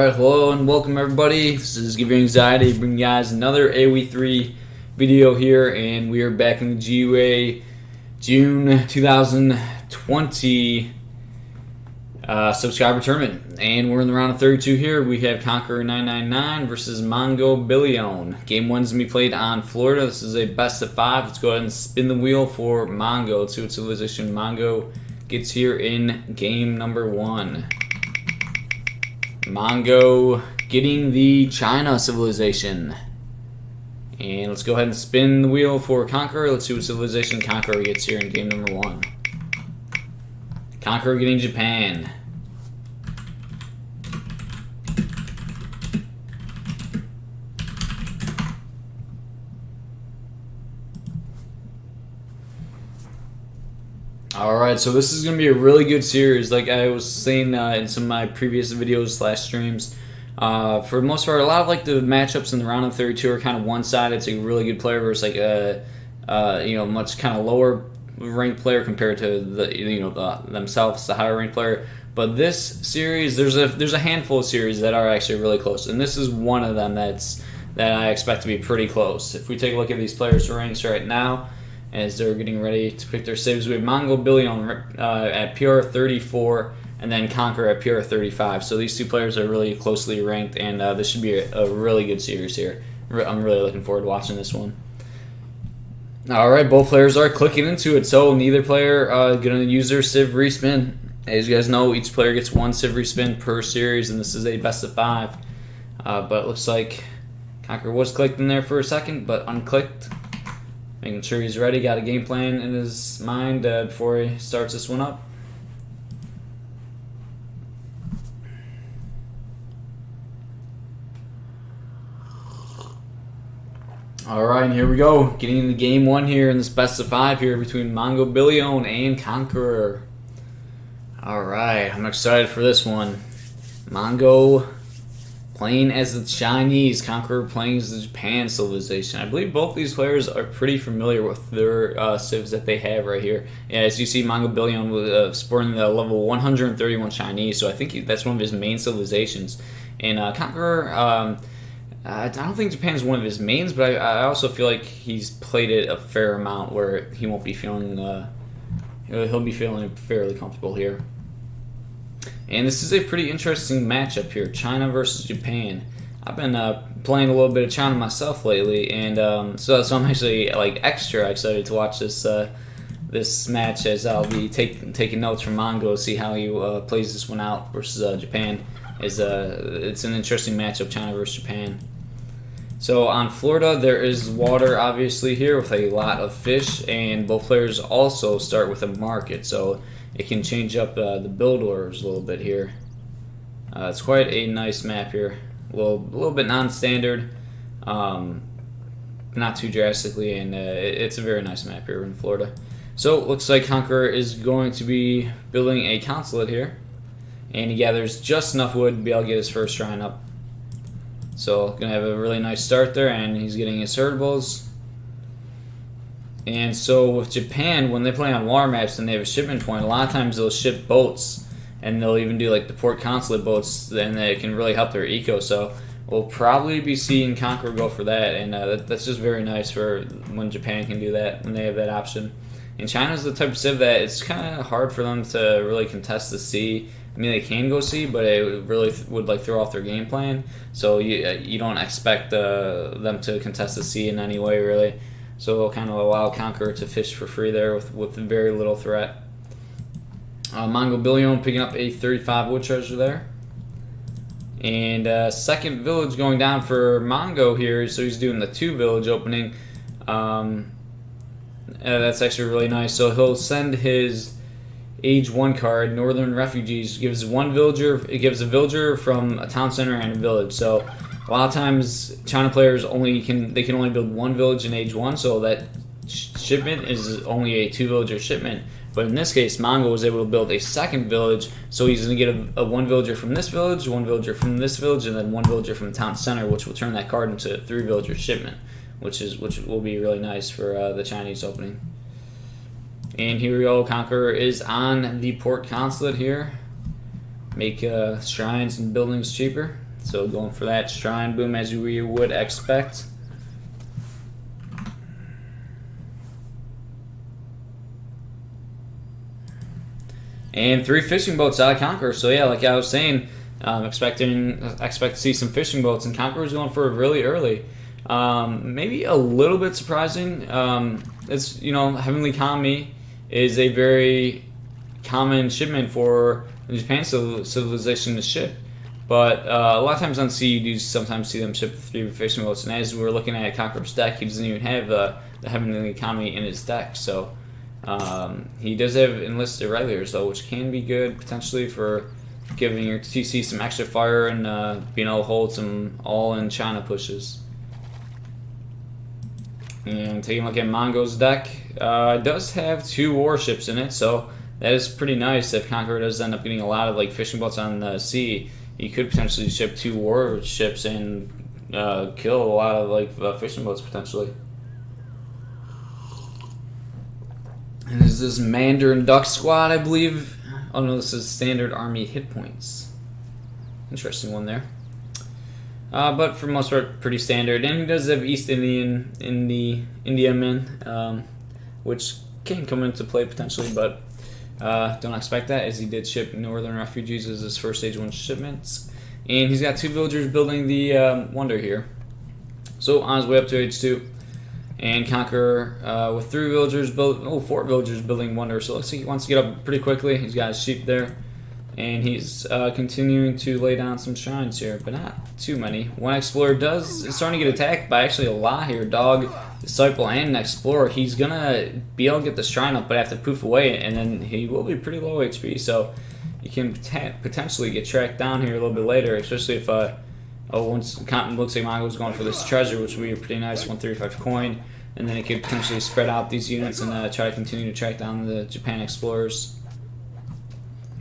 Alright, hello and welcome everybody. This is Give Your Anxiety, bringing you guys another AoE3 video here, and we are back in the GUA June 2020 subscriber tournament. And we're in the round of 32 here. We have Conquerer999 versus Mongobillione. Game 1's going to be played on Florida. This is a best of 5. Let's go ahead and spin the wheel for Mongo. Let's see what civilization Mongo gets here in game number 1. Mongo getting the China civilization. And let's go ahead and spin the wheel for Conqueror. Let's see what civilization Conqueror gets here in game number 1. Conqueror getting Japan. Alright, so this is going to be a really good series. Like I was saying in some of my previous videos / streams, for the most part, a lot of like the matchups in the round of 32 are kind of one-sided. It's a really good player versus like a much kind of lower ranked player compared to themselves, the higher ranked player. But this series, there's a handful of series that are actually really close, and this is one of them that I expect to be pretty close. If we take a look at these players' ranks right now, as they're getting ready to pick their civs, we have Mongobillione at PR 34 and then Conqueror at PR 35. So these two players are really closely ranked, and this should be a really good series here. I'm really looking forward to watching this one. Alright, both players are clicking into it, so neither player going to use their civ respin. As you guys know, each player gets one civ respin per series, and this is a best of 5. But it looks like Conqueror was clicked in there for a second, but unclicked. Making sure he's ready, got a game plan in his mind before he starts this one up. Alright, and here we go. Getting into game 1 here in this best of 5 here between Mongobillione and Conqueror. Alright, I'm excited for this one. Mongo playing as the Chinese, Conqueror playing as the Japan civilization. I believe both these players are pretty familiar with their civs that they have right here. Yeah, as you see, Mongobillione was sporting the level 131 Chinese, so I think that's one of his main civilizations. And Conqueror, I don't think Japan's one of his mains, but I also feel like he's played it a fair amount where he won't be feeling, he'll be feeling fairly comfortable here. And this is a pretty interesting matchup here, China versus Japan. I've been playing a little bit of China myself lately, and so I'm actually like extra excited to watch this match, as I'll be taking notes from Mongo to see how he plays this one out versus Japan. It's an interesting matchup, China versus Japan. So on Florida, there is water obviously here with a lot of fish, and both players also start with a market, so it can change up the build orders a little bit here. It's quite a nice map here. A little bit non-standard, not too drastically, and it's a very nice map here in Florida. So it looks like Conqueror is going to be building a consulate here, and he gathers just enough wood to be able to get his first shrine up. So gonna have a really nice start there, and he's getting his herdables. And so with Japan, when they play on water maps and they have a shipment point, a lot of times they'll ship boats, and they'll even do like the port consulate boats, and they can really help their eco. So we'll probably be seeing Conqueror go for that, and that's just very nice for when Japan can do that, when they have that option. And China's the type of civ that it's kind of hard for them to really contest the sea. I mean, they can go sea, but it really would like throw off their game plan. So you don't expect them to contest the sea in any way, really. So it'll kind of allow Conqueror to fish for free there with very little threat. Mongobillione picking up a 35 wood treasure there. And second village going down for Mongo here, so he's doing the 2 village opening. That's actually really nice. So he'll send his Age 1 card, Northern Refugees, gives a villager from a town center and a village. So a lot of times China players can only build 1 village in Age 1, so that shipment is only a 2 villager shipment. But in this case, Mongo was able to build a second village, so he's going to get a 1 villager from this village, 1 villager from this village, and then 1 villager from the town center, which will turn that card into a 3 villager shipment, which will be really nice for the Chinese opening. And here we go, Conqueror is on the port consulate here. Make shrines and buildings cheaper. So going for that shrine boom as we would expect. And 3 fishing boats out of Conqueror. So yeah, like I was saying, expect to see some fishing boats, and Conqueror's going for it really early. Maybe a little bit surprising. It's, you know, Heavenly Kami is a very common shipment for the Japan civilization to ship. But a lot of times on sea, you do sometimes see them ship 3 fishing boats. And as we're looking at Conqueror's deck, he doesn't even have the Heavenly Kami in his deck. So he does have enlisted regulars, though, which can be good potentially for giving your TC some extra fire and being able to hold some all-in China pushes. And taking a look at Mongo's deck, it does have 2 warships in it, so that is pretty nice. If Conqueror does end up getting a lot of like fishing boats on the sea, you could potentially ship 2 warships and kill a lot of like fishing boats potentially. And there's this Mandarin Duck Squad, I believe. Oh no, this is standard army hit points. Interesting one there. But for the most part, pretty standard. And he does have East Indian in the Indiaman, which can come into play potentially, but don't expect that, as he did ship Northern Refugees as his first stage 1 shipments. And he's got 2 villagers building the Wonder here. So on his way up to H2. And Conqueror with 4 villagers building Wonder. So it looks like he wants to get up pretty quickly. He's got his sheep there. And he's continuing to lay down some shrines here, but not too many. One Explorer is starting to get attacked by actually a lot here. Dog, Disciple, and an Explorer. He's going to be able to get the shrine up, but have to poof away, and then he will be pretty low HP. So you can potentially get tracked down here a little bit later, especially if once looks like Mongo's going for this treasure, which would be a pretty nice 135 coin, and then it could potentially spread out these units and try to continue to track down the Japan Explorers.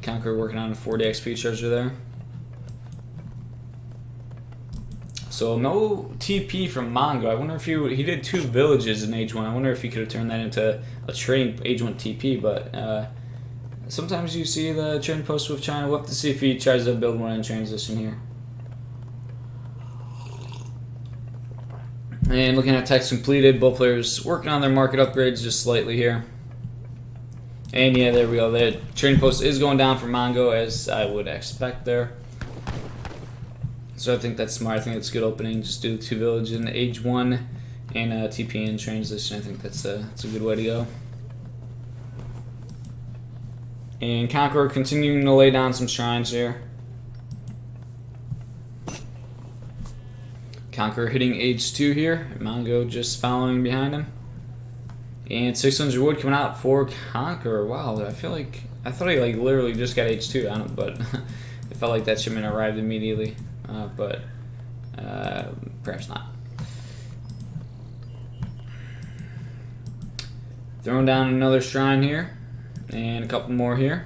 Conqueror working on a 40 XP treasure there. So no TP from Mongo. I wonder if he did 2 villages in Age 1. I wonder if he could have turned that into a trading Age 1 TP, but sometimes you see the trading post with China. We'll have to see if he tries to build one in transition here. And looking at text completed, both players working on their market upgrades just slightly here. And yeah, there we go. The trading post is going down for Mongo, as I would expect there. So I think that's smart. I think it's a good opening. Just do 2 village in Age 1 and TP in transition. I think that's a good way to go. And Conqueror continuing to lay down some shrines here. Conqueror hitting Age 2 here. Mongo just following behind him. And 600 wood coming out for Conqueror. Wow, I thought he like literally just got H2 on it, but it felt like that shipment arrived immediately. But perhaps not. Throwing down another shrine here, and a couple more here.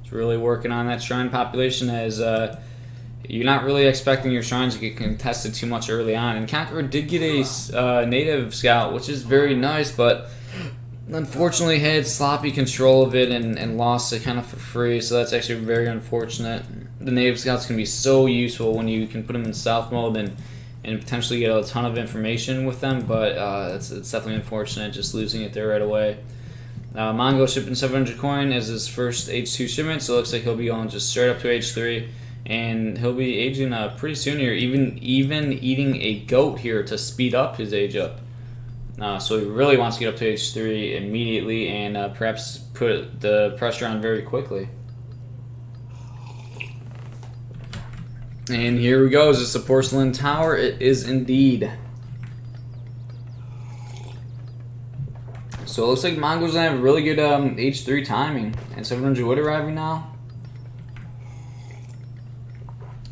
It's really working on that shrine population, as you're not really expecting your shrines to get contested too much early on. And Conqueror did get a native scout, which is very nice, but unfortunately had sloppy control of it and lost it kind of for free, so that's actually very unfortunate. The native scouts can be so useful when you can put them in stealth mode and potentially get a ton of information with them, but it's definitely unfortunate just losing it there right away. Mongo shipping 700 coin as his first H2 shipment, so it looks like he'll be going just straight up to H3, and he'll be aging pretty soon here, even eating a goat here to speed up his age up. So he really wants to get up to H3 immediately and perhaps put the pressure on very quickly. And here we go. Is this a porcelain tower? It is indeed. So it looks like Mongo's gonna have really good H3 timing, and 700 wood arriving now.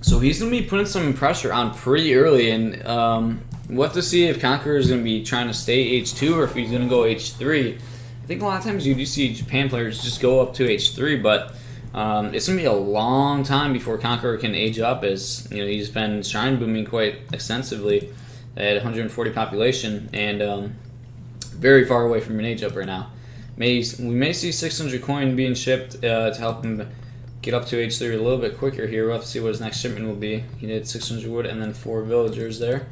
So he's gonna be putting some pressure on pretty early, and we'll have to see if Conqueror is going to be trying to stay H2 or if he's going to go H3. I think a lot of times you do see Japan players just go up to H3, but it's going to be a long time before Conqueror can age up, as you know he's been shrine booming quite extensively at 140 population and very far away from an age up right now. We may see 600 coin being shipped to help him get up to H3 a little bit quicker here. We'll have to see what his next shipment will be. He did 600 wood and then 4 villagers there.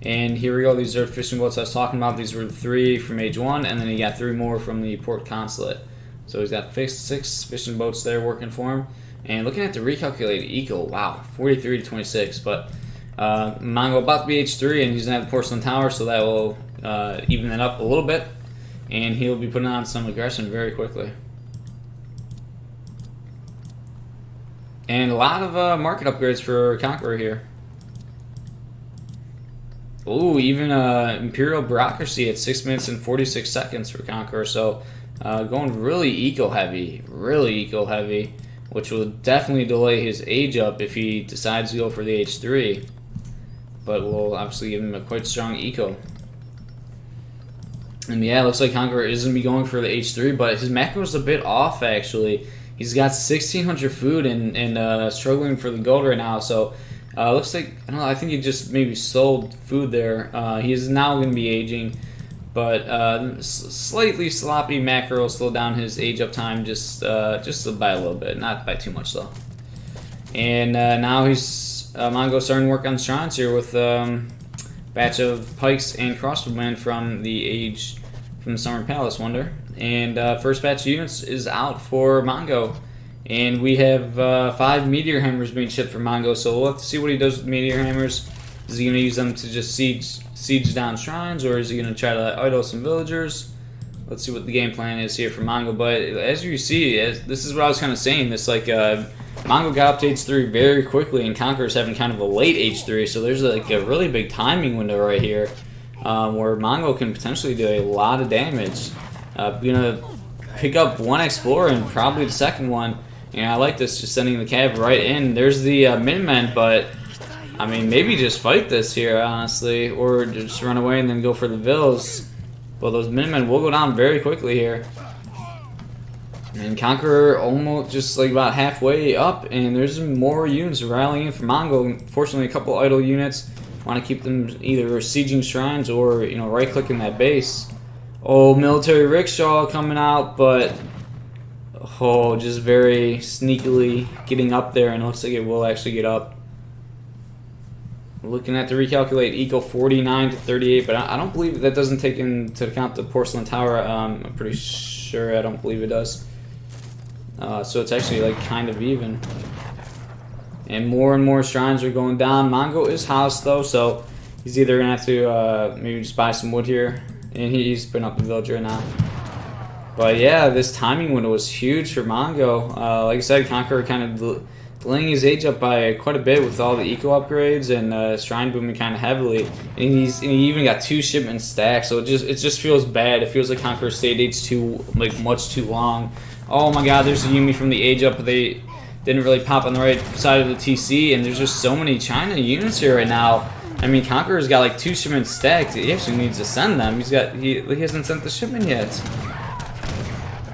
And here we go, these are fishing boats I was talking about. These were 3 from age 1, and then he got 3 more from the port consulate. So he's got 6 fishing boats there working for him. And looking at the recalculated eco, wow, 43 to 26. But Mongo about to be H3, and he's going to have the porcelain tower, so that will even it up a little bit. And he'll be putting on some aggression very quickly. And a lot of market upgrades for Conqueror here. Ooh, even Imperial Bureaucracy at 6 minutes and 46 seconds for Conqueror. So going really eco-heavy, which will definitely delay his age up if he decides to go for the H3. But will obviously give him a quite strong eco. And yeah, it looks like Conqueror is going to be going for the H3, but his macro is a bit off actually. He's got 1,600 food and struggling for the gold right now. So looks like, I don't know, I think he just maybe sold food there. He is now going to be aging, but slightly sloppy macro will slow down his age up time just by a little bit, not by too much though. And now he's Mongo starting to work on shrines here with batch of pikes and crossbowmen from the Summer Palace Wonder. And first batch of units is out for Mongo. And we have 5 meteor hammers being shipped for Mongo, so we'll have to see what he does with meteor hammers. Is he going to use them to just siege down shrines, or is he going to try to idle some villagers? Let's see what the game plan is here for Mongo. But as you see, this is what I was kind of saying. This Mongo got up to H3 very quickly, and Conqueror's having kind of a late H3. So there's like a really big timing window right here, where Mongo can potentially do a lot of damage. Gonna pick up 1 explorer and probably the second one. And I like this, just sending the cav right in. There's the Minutemen, but I mean, maybe just fight this here, honestly, or just run away and then go for the vills. Well, those Minutemen will go down very quickly here. And Conqueror almost just like about halfway up, and there's more units rallying in for Mongo. Fortunately, a couple idle units. Want to keep them either sieging shrines or, you know, right-clicking that base. Oh, military rickshaw coming out, but oh, just very sneakily getting up there, and it looks like it will actually get up. Looking at the recalculate, eco 49 to 38, but I don't believe that doesn't take into account the porcelain tower. I'm pretty sure, I don't believe it does. So it's actually like kind of even. And more shrines are going down. Mongo is housed though, so he's either gonna have to maybe just buy some wood here, and he's putting up the villager now. But yeah, this timing window was huge for Mongo. Like I said, Conqueror kind of delaying his age up by quite a bit with all the eco upgrades and shrine booming kind of heavily. And he even got 2 shipments stacked, so it just feels bad. It feels like Conqueror stayed H2 like much too long. Oh my God, there's a Yumi from the age up, but they didn't really pop on the right side of the TC. And there's just so many China units here right now. I mean, Conqueror's got like 2 shipments stacked. He actually needs to send them. He hasn't sent the shipment yet.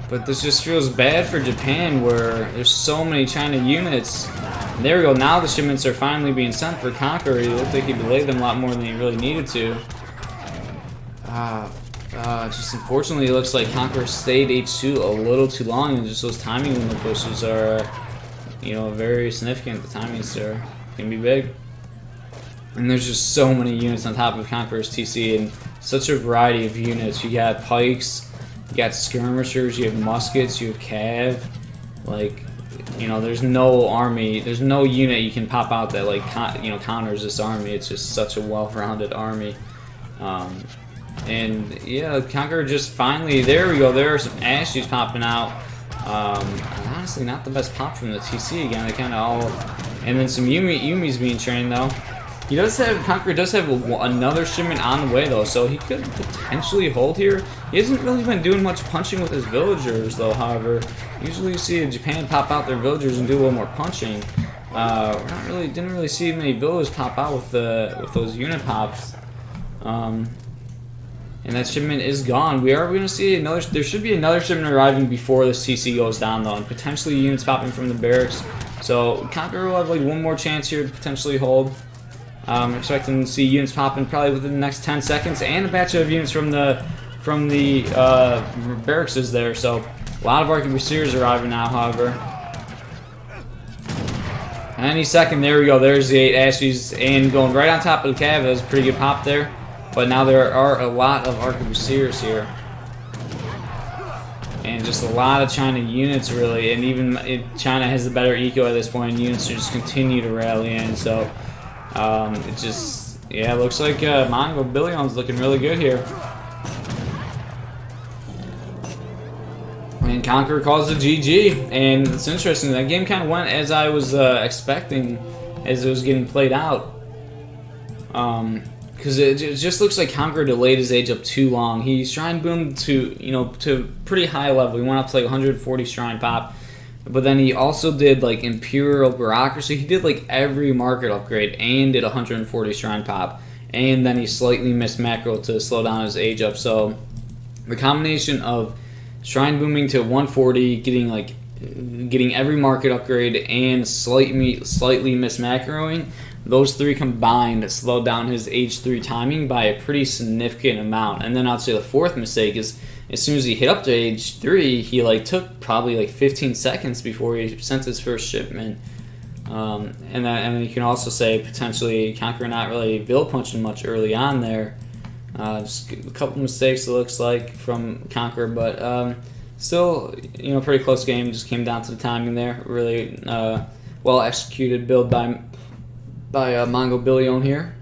But this just feels bad for Japan, where there's so many China units. And there we go. Now the shipments are finally being sent for Conqueror. It looked like he delayed them a lot more than he really needed to. Just unfortunately, it looks like Conqueror stayed H2 a little too long, and just those timing window pushes are, you know, very significant. The timings there can be big. And there's just so many units on top of Conqueror's TC, and such a variety of units. You got pikes, you got skirmishers, you have muskets, you have cav. Like, you know, there's no army, there's no unit you can pop out that like counters this army. It's just such a well-rounded army. And yeah, Conqueror just finally, there we go. There are some Ashies popping out. Honestly, not the best pop from the TC again. They kind of all, and then some Yumis being trained though. Conqueror does have another shipment on the way though, so he could potentially hold here. He hasn't really been doing much punching with his villagers though, however. Usually you see Japan pop out their villagers and do a little more punching. Didn't really see many villagers pop out with those unit pops. And that shipment is gone. We are going to see another, there should be another shipment arriving before this TC goes down though, and potentially units popping from the barracks. So Conqueror will have like one more chance here to potentially hold. I'm expecting to see units popping probably within the next 10 seconds, and a batch of units from the barracks is there. So a lot of arquebusiers arriving now, however. Any second, there we go. There's the 8 Ashies, and going right on top of the cav. That was a pretty good pop there. But now there are a lot of arquebusiers here. And just a lot of China units, really. And even China has the better eco at this point, and units just continue to rally in. So, it just, yeah, it looks like Mongobilione's looking really good here. And Conqueror calls it GG. And it's interesting, that game kind of went as I was expecting as it was getting played out. Because it just looks like Conqueror delayed his age up too long. He shrine boomed to, you know, to pretty high level. He went up to like 140 shrine pop. But then he also did like Imperial Bureaucracy. He did like every market upgrade and did 140 shrine pop. And then he slightly missed macro to slow down his age up. So the combination of shrine booming to 140, getting every market upgrade, and slightly miss macroing, those three combined slowed down his age 3 timing by a pretty significant amount. And then I'd say the fourth mistake is, as soon as he hit up to age 3, he like took probably like 15 seconds before he sent his first shipment. And then you can also say potentially Conqueror not really bill punching much early on there. Just a couple mistakes it looks like from Conqueror, but still, you know, pretty close game. Just came down to the timing there. Really well executed build by Mongobillione here,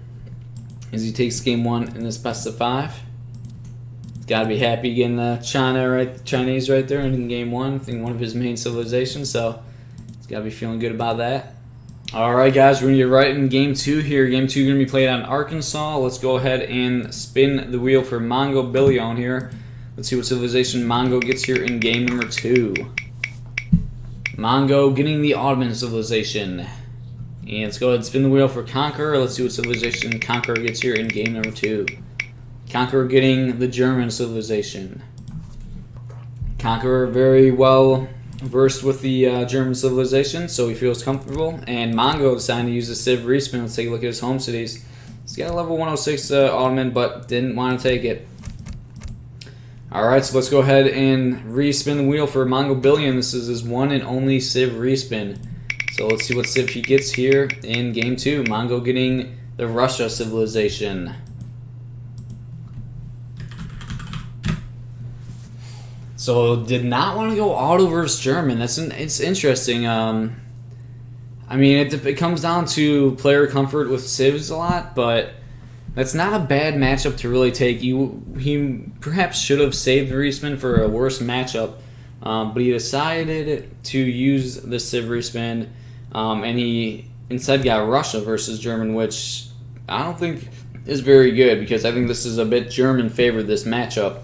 as he takes game 1 in this best of 5. He's got to be happy getting the Chinese right there in game 1. I think one of his main civilizations, so he's got to be feeling good about that. Alright guys, we're going to get right in game 2 here. Game 2 going to be played on Arkansas. Let's go ahead and spin the wheel for Mongobillione here. Let's see what civilization Mongo gets here in game number 2. Mongo getting the Ottoman civilization. And let's go ahead and spin the wheel for Conqueror. Let's see what civilization Conqueror gets here in game number 2. Conqueror getting the German civilization. Conqueror very well versed with the German civilization, so he feels comfortable. And Mongo decided to use the civ respin. Let's take a look at his home cities. He's got a level 106 Ottoman, but didn't want to take it. Alright, so let's go ahead and respin the wheel for Mongobillione. This is his one and only civ respin. So let's see what civ he gets here in game 2. Mongo getting the Russia civilization. So did not want to go auto versus German. It's interesting. I mean, it comes down to player comfort with civs a lot, but that's not a bad matchup to really take. He perhaps should have saved respin for a worse matchup, but he decided to use the civ respin, and he instead got Russia versus German, which I don't think is very good, because I think this is a bit German favored, this matchup.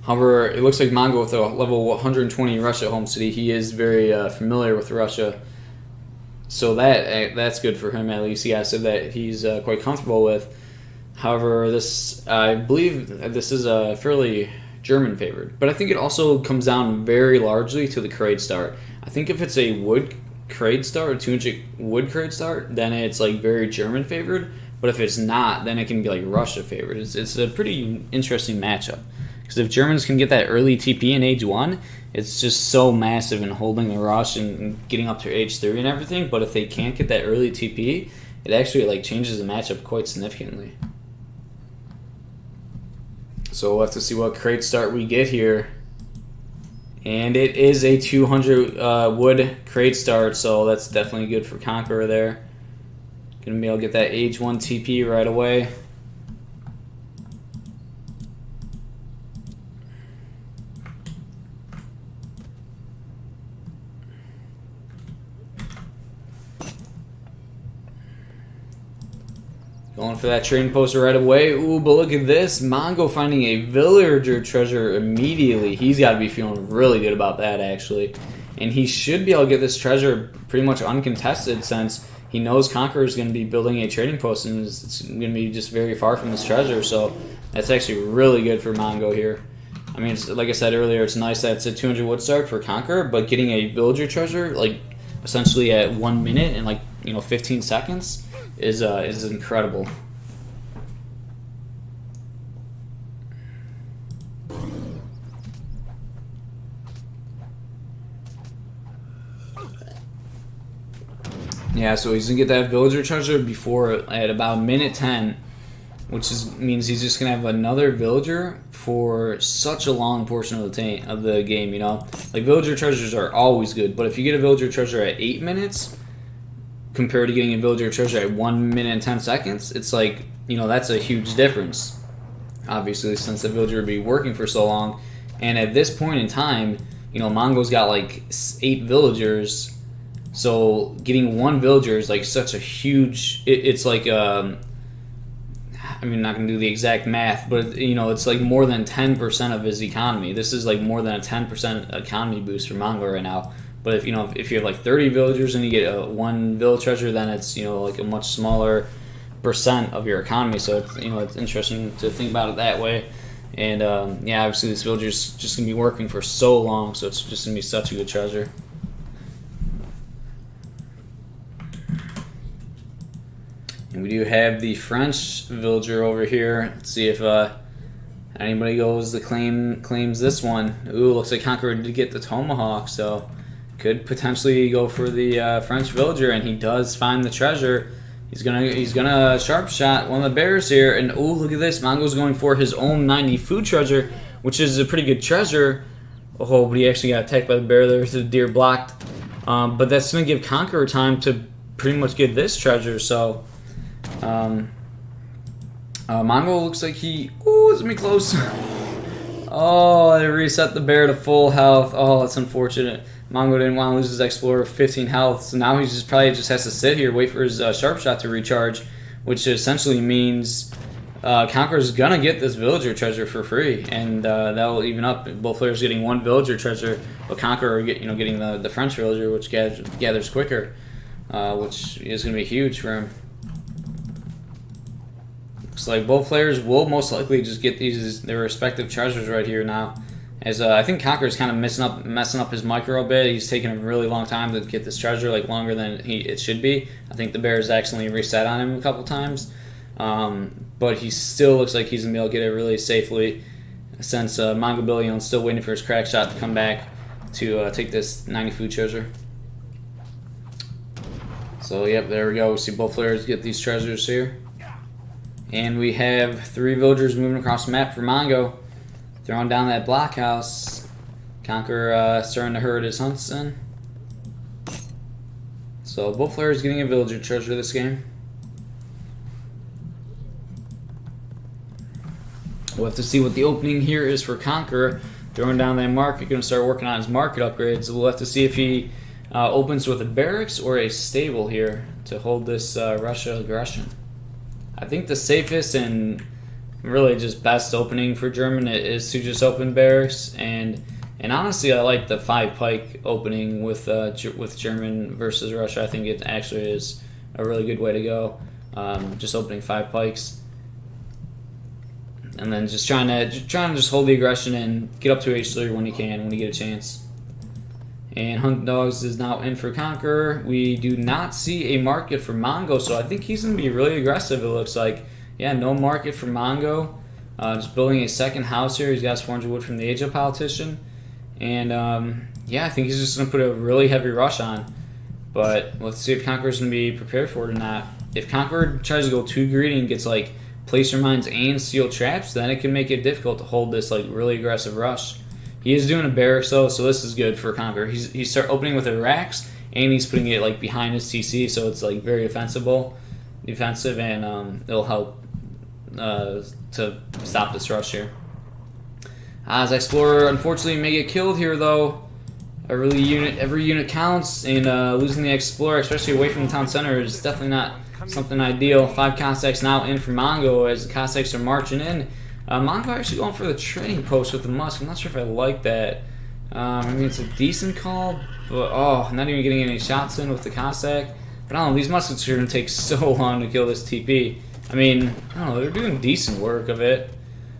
However, it looks like Mongo with a level 120 Russia home city, he is very familiar with Russia. So that's good for him, at least. He has said that he's quite comfortable with. However, I believe this is a fairly German favored. But I think it also comes down very largely to the crate start. I think if it's a wood crate start, a 2-inch wood crate start, then it's like very German favored. But if it's not, then it can be like Russia favored. It's a pretty interesting matchup. Because if Germans can get that early TP in age 1, it's just so massive in holding the rush and getting up to age 3 and everything. But if they can't get that early TP, it actually like changes the matchup quite significantly. So we'll have to see what crate start we get here. And it is a 200 wood crate start, so that's definitely good for Conqueror there. Gonna be able to get that age 1 TP right away. Going for that trading poster right away. Ooh, but look at this. Mongo finding a villager treasure immediately. He's got to be feeling really good about that, actually. And he should be able to get this treasure pretty much uncontested, since he knows Conqueror is going to be building a trading post and it's going to be just very far from this treasure. So that's actually really good for Mongo here. I mean, like I said earlier, it's nice that it's a 200 wood start for Conqueror, but getting a villager treasure, like essentially at 1 minute and 15 seconds, is incredible. Yeah, so he's gonna get that villager treasure before at about minute 10, which means he's just gonna have another villager for such a long portion of the game. You know, like villager treasures are always good, but if you get a villager treasure at 8 minutes compared to getting a villager treasure at 1 minute and 10 seconds, it's like, you know, that's a huge difference. Obviously, since the villager would be working for so long, and at this point in time, you know, Mongo's got like 8 villagers. So getting one villager is like such a huge. It's like I mean, I'm not gonna do the exact math, but you know, it's like more than 10% of his economy. This is like more than a 10% economy boost for Mongo right now. But if you know, if you have like 30 villagers and you get one village treasure, then it's, you know, like a much smaller percent of your economy. So it's, you know, it's interesting to think about it that way. And yeah, obviously this villager's just gonna be working for so long, so it's just gonna be such a good treasure. And we do have the French villager over here. Let's see if anybody goes to claims this one. Ooh, looks like Conqueror did get the tomahawk, so could potentially go for the French villager, and he does find the treasure. He's gonna sharp shot one of the bears here, and ooh, look at this. Mongo's going for his own 90 food treasure, which is a pretty good treasure. Oh, but he actually got attacked by the bear there. The deer blocked, but that's gonna give Conqueror time to pretty much get this treasure. So. Mongo looks like he... Ooh, it's gonna be close. Oh, they reset the bear to full health. Oh, that's unfortunate. Mongo didn't want to lose his Explorer 15 health, so now he probably just has to sit here, wait for his sharp shot to recharge, which essentially means Conqueror's gonna get this villager treasure for free, and that'll even up. Both players getting one villager treasure, but Conqueror getting the French villager, which gathers quicker, which is gonna be huge for him. Looks like both players will most likely just get their respective treasures right here now. As I think Conqueror's kind of messing up his micro a bit. He's taking a really long time to get this treasure, like longer than it should be. I think the Bears accidentally reset on him a couple times, but he still looks like he's gonna be able to get it really safely. Since Mongobillione's still waiting for his crack shot to come back to take this 90 food treasure. So yep, there we go. We see both players get these treasures here. And we have 3 villagers moving across the map for Mongo. Throwing down that blockhouse. Conqueror starting to herd his hunts in. So both players getting a villager treasure this game. We'll have to see what the opening here is for Conqueror. Throwing down that market, going to start working on his market upgrades. We'll have to see if he opens with a barracks or a stable here to hold this Russia aggression. I think the safest and really just best opening for German is to just open barracks, and honestly I like the 5 pike opening with German versus Russia. I think it actually is a really good way to go. Just opening 5 pikes, and then just trying to just hold the aggression and get up to H3 when you get a chance. And Hunt Dogs is now in for Conqueror. We do not see a market for Mongo, so I think he's going to be really aggressive, it looks like. Yeah, no market for Mongo. Just building a second house here. He's got his 400 wood from the Age of Politician. And, yeah, I think he's just going to put a really heavy rush on. But let's see if Conqueror's going to be prepared for it or not. If Conqueror tries to go too greedy and gets, like, placer mines and steel traps, then it can make it difficult to hold this, like, really aggressive rush. He is doing a barracks though, so this is good for Conqueror. He's start opening with a racks, and he's putting it like behind his TC, so it's like very defensive, and it'll help to stop this rush here. As Explorer unfortunately may get killed here though. Every unit counts, and losing the Explorer, especially away from the town center, is definitely not something ideal. 5 Cossacks now in for Mongo as the Cossacks are marching in. Mongo actually going for the trading post with the Musk. I'm not sure if I like that. I mean, it's a decent call, but not even getting any shots in with the Cossack. But I don't know, these muskets are going to take so long to kill this TP. I mean, I don't know, they're doing decent work of it.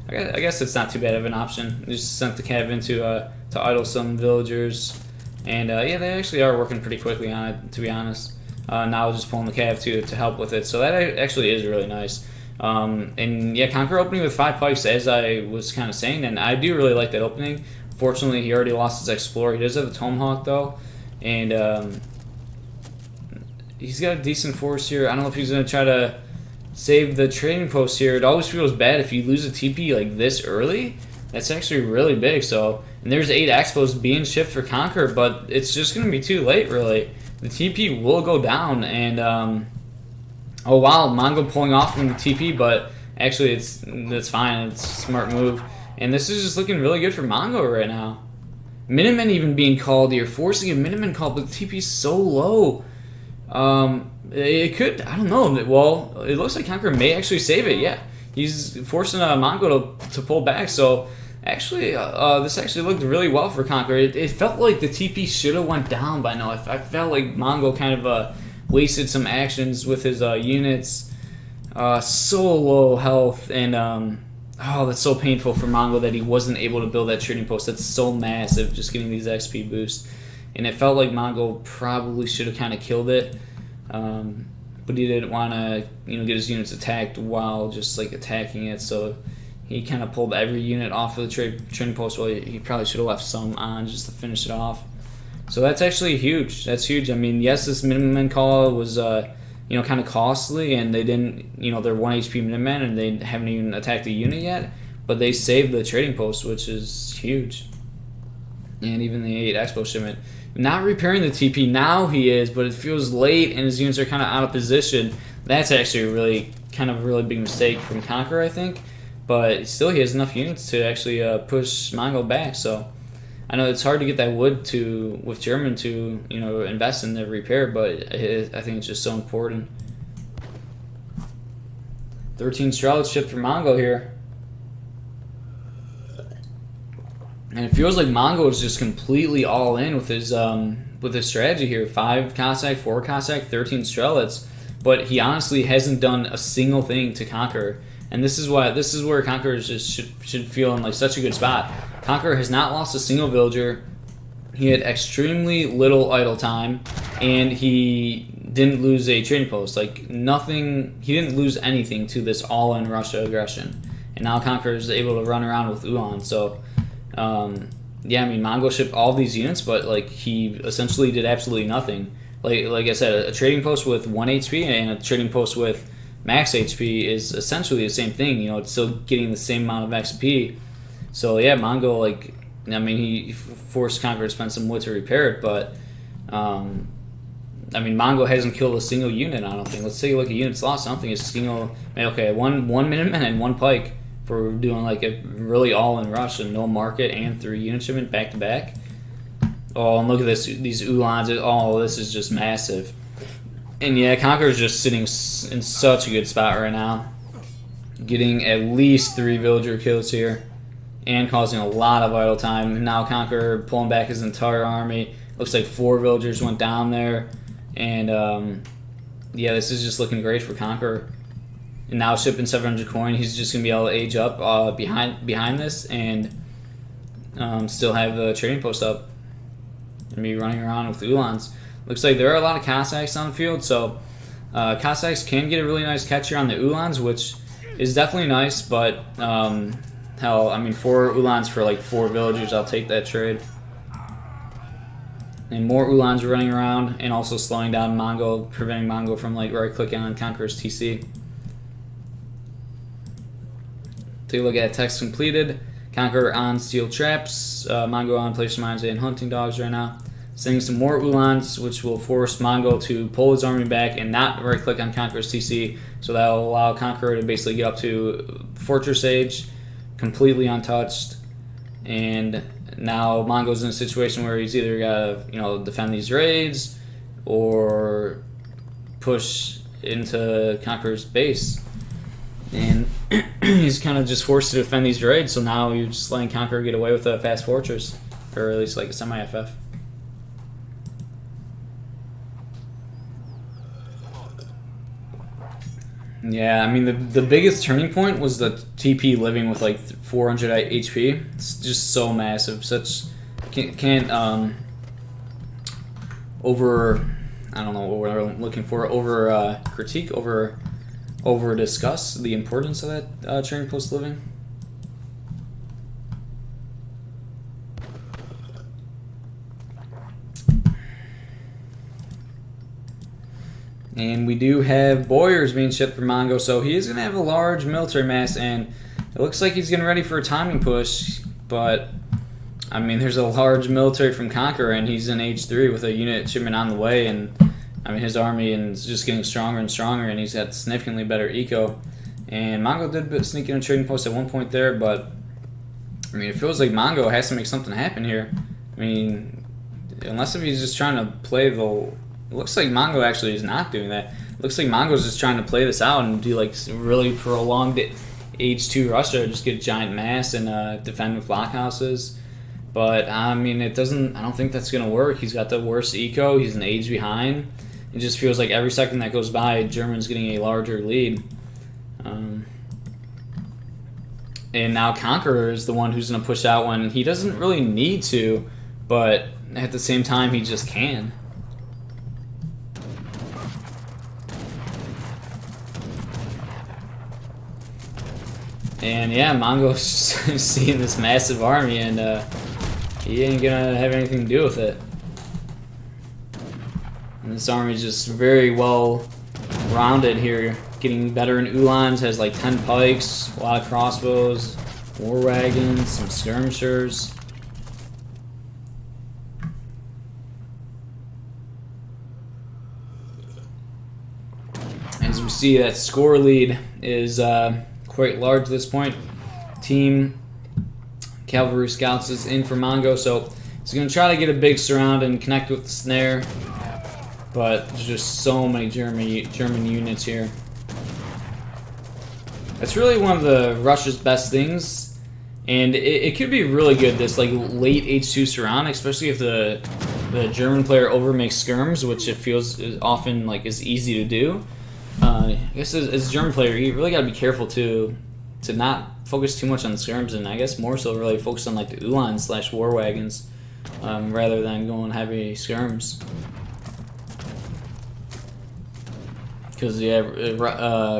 I guess it's not too bad of an option. They just sent the cav in to idle some villagers. And yeah, they actually are working pretty quickly on it, to be honest. Now just pulling the cav to help with it. So that actually is really nice. And yeah, Conqueror opening with 5 pikes, as I was kind of saying, and I do really like that opening. Fortunately, he already lost his Explorer. He does have a Tomahawk though, and he's got a decent force here. I don't know if he's going to try to save the trading post here. It always feels bad if you lose a TP like this early. That's actually really big. So, and there's 8 expos being shipped for Conqueror, but it's just going to be too late, really. The TP will go down, and oh wow, Mongo pulling off from the TP, but actually that's fine. It's a smart move, and this is just looking really good for Mongo right now. Minutemen even being called here, forcing a Minutemen call, but the TP's so low. It could, I don't know. Well, it looks like Conqueror may actually save it. Yeah, he's forcing Mongo to pull back. So actually, this actually looked really well for Conqueror. It felt like the TP should have went down by now. I felt like Mongo kind of wasted some actions with his units. So low health, and oh, that's so painful for Mongo that he wasn't able to build that trading post. That's so massive, just getting these XP boosts. And it felt like Mongo probably should have kind of killed it, but he didn't want to, get his units attacked while just like attacking it. So he kind of pulled every unit off of the trading post. Well, he probably should have left some on just to finish it off. So that's actually huge. That's huge. I mean, yes, this Minutemen call was kind of costly, and they didn't, they're 1 HP Minutemen, and they haven't even attacked the unit yet. But they saved the trading post, which is huge. And even the 8 expo shipment. Not repairing the TP, now he is, but it feels late and his units are kind of out of position. That's actually a really big mistake from Conqueror, I think. But still, he has enough units to actually push Mongo back. So I know it's hard to get that wood with German to invest in the repair, but I think it's just so important. 13 Strelets shipped for Mongo here. And it feels like Mongo is just completely all in with his strategy here. 5 Cossack, 4 Cossack, 13 Strelets, but he honestly hasn't done a single thing to Conqueror. And this is where Conqueror just should feel in like such a good spot. Conqueror has not lost a single villager. He had extremely little idle time, and he didn't lose a trading post. Like nothing, he didn't lose anything to this all-in Russia aggression. And now Conqueror is able to run around with Ulan. So yeah, I mean, Mongo shipped all these units, but like he essentially did absolutely nothing. Like I said, a trading post with 1 HP and a trading post with max HP is essentially the same thing. It's still getting the same amount of XP. So yeah, Mongo, he forced Conqueror to spend some wood to repair it, but Mongo hasn't killed a single unit, I don't think. Let's take a look at units lost. I don't think it's a single. Okay, one Minuteman and 1 Pike for doing like a really all-in rush and no market and 3 unit shipment back to back. Oh, and look at this, these Ulans. Oh, this is just massive. And yeah, Conqueror's just sitting in such a good spot right now, getting at least 3 villager kills here and causing a lot of idle time. And now Conqueror pulling back his entire army. Looks like 4 villagers went down there, and yeah, this is just looking great for Conqueror. And now shipping 700 coin, he's just gonna be able to age up behind this and still have the trading post up and be running around with Ulans. Looks like there are a lot of Cossacks on the field, so Cossacks can get a really nice catch here on the Ulans, which is definitely nice, but hell, 4 Ulans for like 4 villagers, I'll take that trade. And more Ulans running around and also slowing down Mongo, preventing Mongo from like right-clicking on Conqueror's TC. Take a look at text completed. Conqueror on steel traps. Mongo on place mines and hunting dogs right now. Sending some more Ulans, which will force Mongo to pull his army back and not right-click on Conqueror's TC. So that will allow Conqueror to basically get up to Fortress Age, completely untouched. And now Mongo's in a situation where he's either got to defend these raids or push into Conqueror's base. And he's kind of just forced to defend these raids, so now you're just letting Conqueror get away with a fast fortress, or at least like a semi-FF. Yeah, the biggest turning point was the TP living with like 400 HP. It's just so massive. Can't over, I don't know what we're looking for, over critique, over discuss the importance of that trading post living. And we do have Boyers being shipped for Mongo, so he is going to have a large military mass, and it looks like he's getting ready for a timing push, but I mean, there's a large military from Conqueror, and he's in Age 3 with a unit shipment on the way, and I mean, his army is just getting stronger and stronger, and he's got significantly better eco. And Mongo did sneak in a trading post at one point there, but I mean, it feels like Mongo has to make something happen here. I mean, unless if he's just trying to play the... It looks like Mongo actually is not doing that. It looks like Mongo's just trying to play this out and do like really prolonged Age 2 Russia, just get a giant mass and defend with blockhouses. But I mean, it doesn't. I don't think that's gonna work. He's got the worst eco. He's an age behind. It just feels like every second that goes by, German's getting a larger lead. And now Conqueror is the one who's gonna push out when he doesn't really need to, but at the same time, he just can. And yeah, Mongo's seeing this massive army, and he ain't gonna have anything to do with it. And this army is just very well rounded here, getting better in Ulans, has like 10 pikes, a lot of crossbows, war wagons, some skirmishers. As we see, that score lead is quite large at this point. Team Cavalry Scouts is in for Mongo, so he's going to try to get a big surround and connect with the snare, but there's just so many German units here. That's really one of the Russia's best things, and it could be really good, this like late H2 surround, especially if the German player overmakes skirms, which it feels is often like is easy to do. I guess as a German player, you really got to be careful to not focus too much on the skirms, and I guess more so really focus on like the Ulans / war wagons rather than going heavy skirms. Because yeah,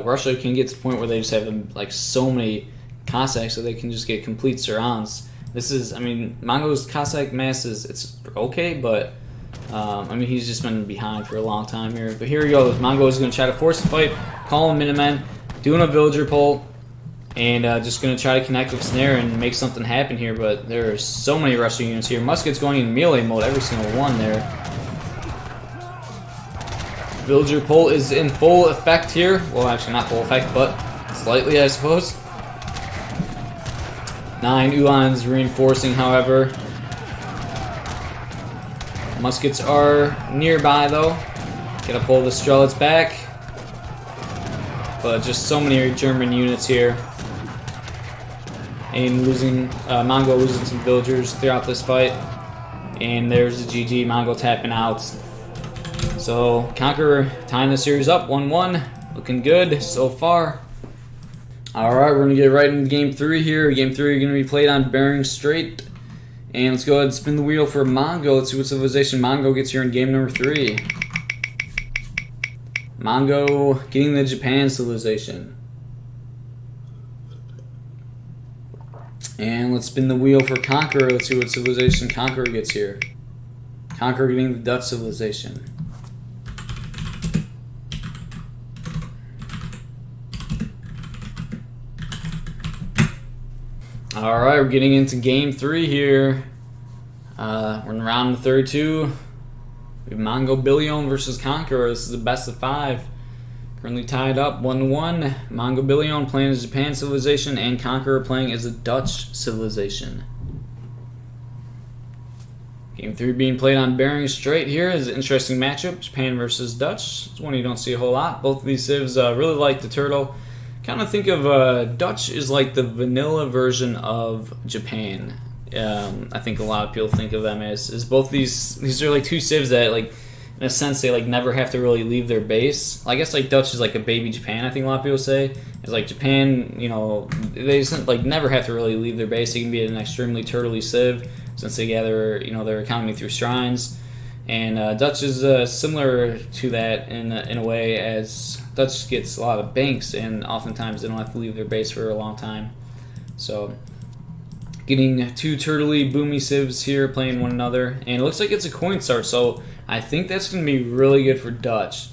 Russia can get to the point where they just have like so many Cossacks that they can just get complete surrounds. This is, I mean, Mongo's Cossack mass it's okay, but I mean, he's just been behind for a long time here. But here we go. Mongo is going to try to force a fight, call in Minutemen, doing a villager pull, and just going to try to connect with snare and make something happen here. But there are so many Russian units here. Muskets going in melee mode, every single one there. Villager pull is in full effect here. Well, actually not full effect, but slightly, I suppose. 9 Ulans reinforcing, however. Muskets are nearby, though. Gotta pull the Strelets back. But just so many German units here. And losing, Mongo losing some villagers throughout this fight. And there's the GG, Mongo tapping out. So, Conqueror tying the series up, 1-1. Looking good so far. Alright, we're going to get right into Game 3 here. Game 3 is going to be played on Bering Strait. And let's go ahead and spin the wheel for Mongo. Let's see what civilization Mongo gets here in game number 3. Mongo getting the Japan civilization. And let's spin the wheel for Conqueror. Let's see what civilization Conqueror gets here. Conqueror getting the Dutch civilization. Alright, we're getting into game 3 here. We're in round 32. We have Mongobillione versus Conqueror. This is a best of 5. Currently tied up 1-1. Mongobillione playing as Japan civilization and Conqueror playing as a Dutch civilization. Game 3 being played on Bering Strait here is an interesting matchup. Japan versus Dutch. It's one you don't see a whole lot. Both of these civs really like the turtle. Kind of think of Dutch is like the vanilla version of Japan. I think a lot of people think of them as both these are like two civs that like in a sense they like never have to really leave their base. I guess like Dutch is like a baby Japan. I think a lot of people say it's like Japan. You know, they just like never have to really leave their base. They can be an extremely turtley civ since they gather their economy through shrines. And Dutch is similar to that in a way, as Dutch gets a lot of banks, and oftentimes they don't have to leave their base for a long time. So, getting two turtley, boomy civs here playing one another, and it looks like it's a coin start. So I think that's going to be really good for Dutch.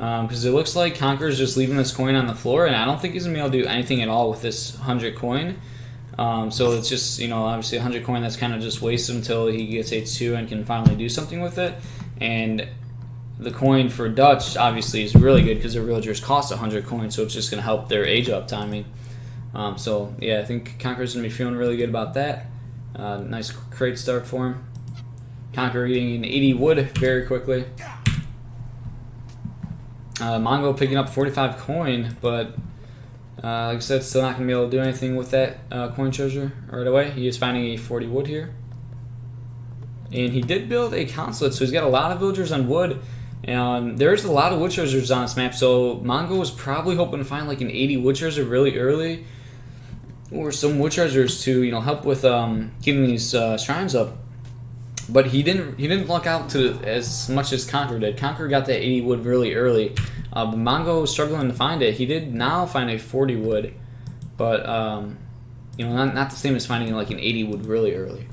because it looks like Conqueror's just leaving this coin on the floor, and I don't think he's gonna be able to do anything at all with this 100 coin. So it's just, you know, obviously 100 coin that's kind of just wasted until he gets H2 and can finally do something with it. And the coin for Dutch obviously is really good because their villagers cost 100 coins, so it's just going to help their age up timing. So yeah, I think Conqueror's going to be feeling really good about that. Nice crate start for him. Conqueror getting an 80 wood very quickly. Mongo picking up 45 coin, but like I said, still not going to be able to do anything with that coin treasure right away. He is finding a 40 wood here. And he did build a consulate, so he's got a lot of villagers on wood. There's a lot of wood treasures on this map, so Mongo was probably hoping to find like an 80 wood treasure really early, or some wood treasures to, you know, help with getting these shrines up. But he didn't luck out to as much as Conqueror did. Conqueror got that 80 wood really early, but Mongo was struggling to find it. He did now find a 40 wood, but you know, not the same as finding like an 80 wood really early.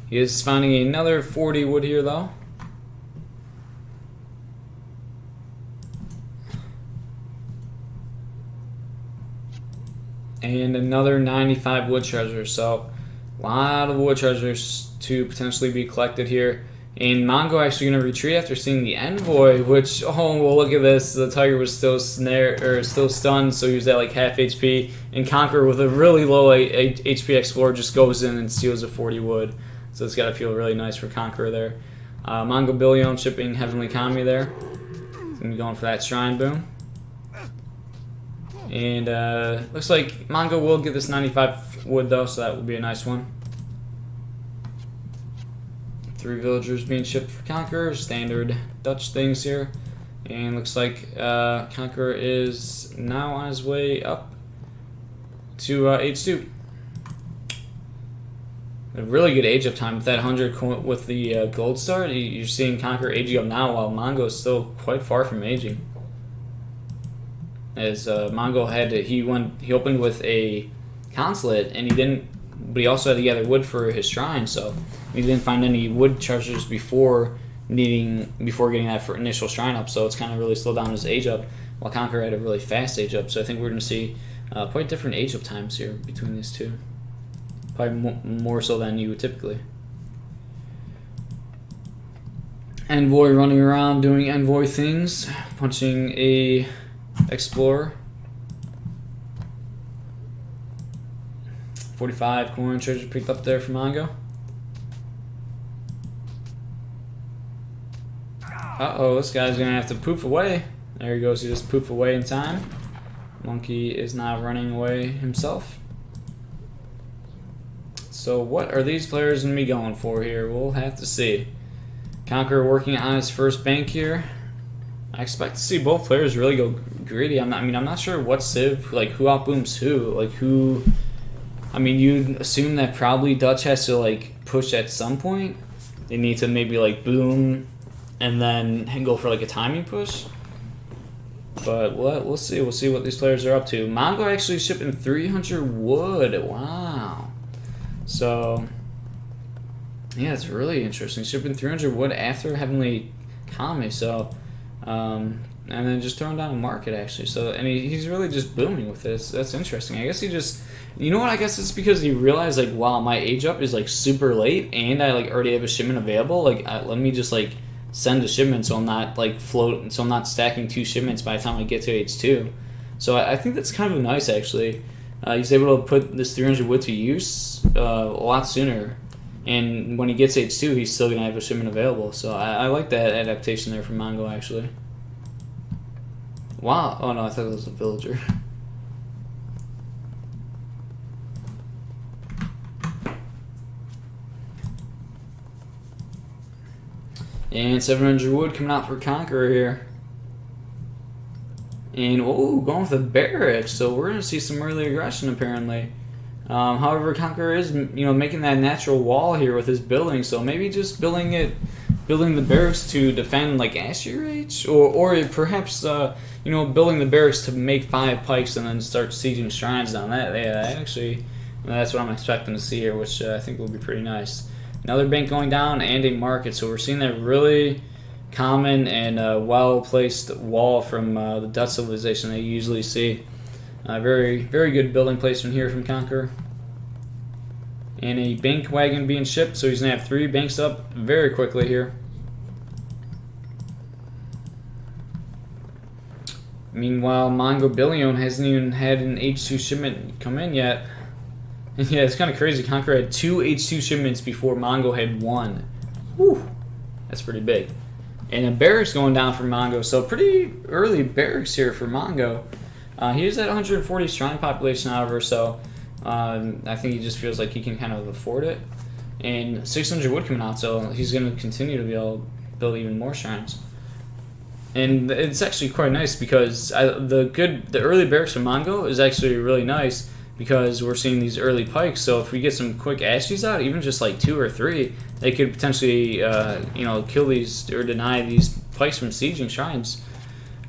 He is finding another 40 wood here, though. And another 95 wood treasures. So, a lot of wood treasures to potentially be collected here. And Mongo actually going to retreat after seeing the envoy, which, oh, well, look at this. The tiger was still still stunned, so he was at like half HP. And Conqueror with a really low HP Explorer just goes in and steals a 40 wood. So it's got to feel really nice for Conqueror there. Mongobillione shipping Heavenly Kami there. He's going to be going for that Shrine Boom. And looks like Mongo will get this 95 wood though, so that will be a nice one. 3 villagers being shipped for Conqueror. Standard Dutch things here. And looks like Conqueror is now on his way up to H2. A really good age up time with that 100 with the gold star. You're seeing Conqueror aging up now, while Mongo is still quite far from aging. As Mongo he opened with a consulate, and but he also had to gather wood for his shrine, so he didn't find any wood treasures before getting that initial shrine up. So it's kind of really slowed down his age up, while Conqueror had a really fast age up. So I think we're going to see quite different age up times here between these two. Probably more so than you would typically. Envoy running around doing envoy things, punching a explorer. 45 coin treasure picked up there for Mongo. Uh-oh, this guy's gonna have to poof away. There he goes, he just poof away in time. Monkey is now running away himself. So what are these players going to be going for here? We'll have to see. Conqueror working on his first bank here. I expect to see both players really go greedy. I'm not sure what civ, like who outbooms who. Like who, I mean, you'd assume that probably Dutch has to like push at some point. They need to maybe like boom and then go for like a timing push. But we'll see. We'll see what these players are up to. Mongo actually shipping 300 wood. Wow. So, yeah, it's really interesting. Shipping 300 wood after Heavenly Kami, so, and then just throwing down a market, actually. So, and he's really just booming with this. That's interesting. I guess he just, you know what, I guess it's because he realized, like, wow, my age up is, like, super late, and I, like, already have a shipment available. Like, let me just, like, send a shipment so I'm not, like, so I'm not stacking 2 shipments by the time I get to H2. So, I think that's kind of nice, actually. He's able to put this 300 wood to use a lot sooner, and when he gets H2, he's still going to have a shipment available. So I like that adaptation there from Mongo, actually. Wow. Oh, no, I thought it was a villager. And 700 wood coming out for Conqueror here. And, oh, going with the barracks, so we're going to see some early aggression, apparently. However, Conqueror is, you know, making that natural wall here with his building, so maybe just building the barracks to defend, like, Asher H? Or perhaps, you know, building the barracks to make 5 pikes and then start sieging shrines down that. Yeah, actually, that's what I'm expecting to see here, which I think will be pretty nice. another bank going down, and a market. So we're seeing that really common and well-placed wall from the Dutch civilization that you usually see. Very, very good building placement here from Conqueror. And a bank wagon being shipped, so he's going to have 3 banks up very quickly here. Meanwhile, Mongobillione hasn't even had an H2 shipment come in yet. And yeah, it's kind of crazy. Conqueror had 2 H2 shipments before Mongo had 1. Whew, that's pretty big. And a barracks going down for Mongo, so pretty early barracks here for Mongo. He is at 140 shrine population, however, so I think he just feels like he can kind of afford it. And 600 wood coming out, so he's going to continue to be able to build even more shrines. And it's actually quite nice because the early barracks from Mongo is actually really nice because we're seeing these early pikes. So if we get some quick ashes out, even just like 2 or 3, they could potentially kill these or deny these pikes from sieging shrines.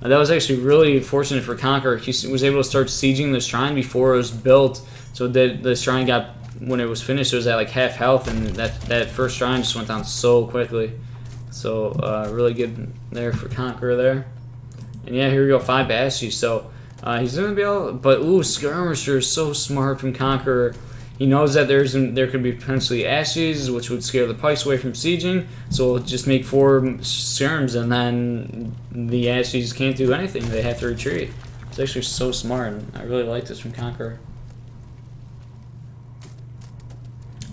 That was actually really fortunate for Conqueror. He was able to start sieging the shrine before it was built, so that the shrine got, when it was finished, it was at like half health, and that first shrine just went down so quickly. So really good there for Conqueror there. And yeah, here we go, 5 ashes. So he's gonna be able, but ooh, Skirmisher is so smart from Conqueror. He knows that there could be potentially ashes, which would scare the pikes away from sieging. So we'll just make 4 skirms, and then the ashes can't do anything. They have to retreat. It's actually so smart, and I really like this from Conqueror.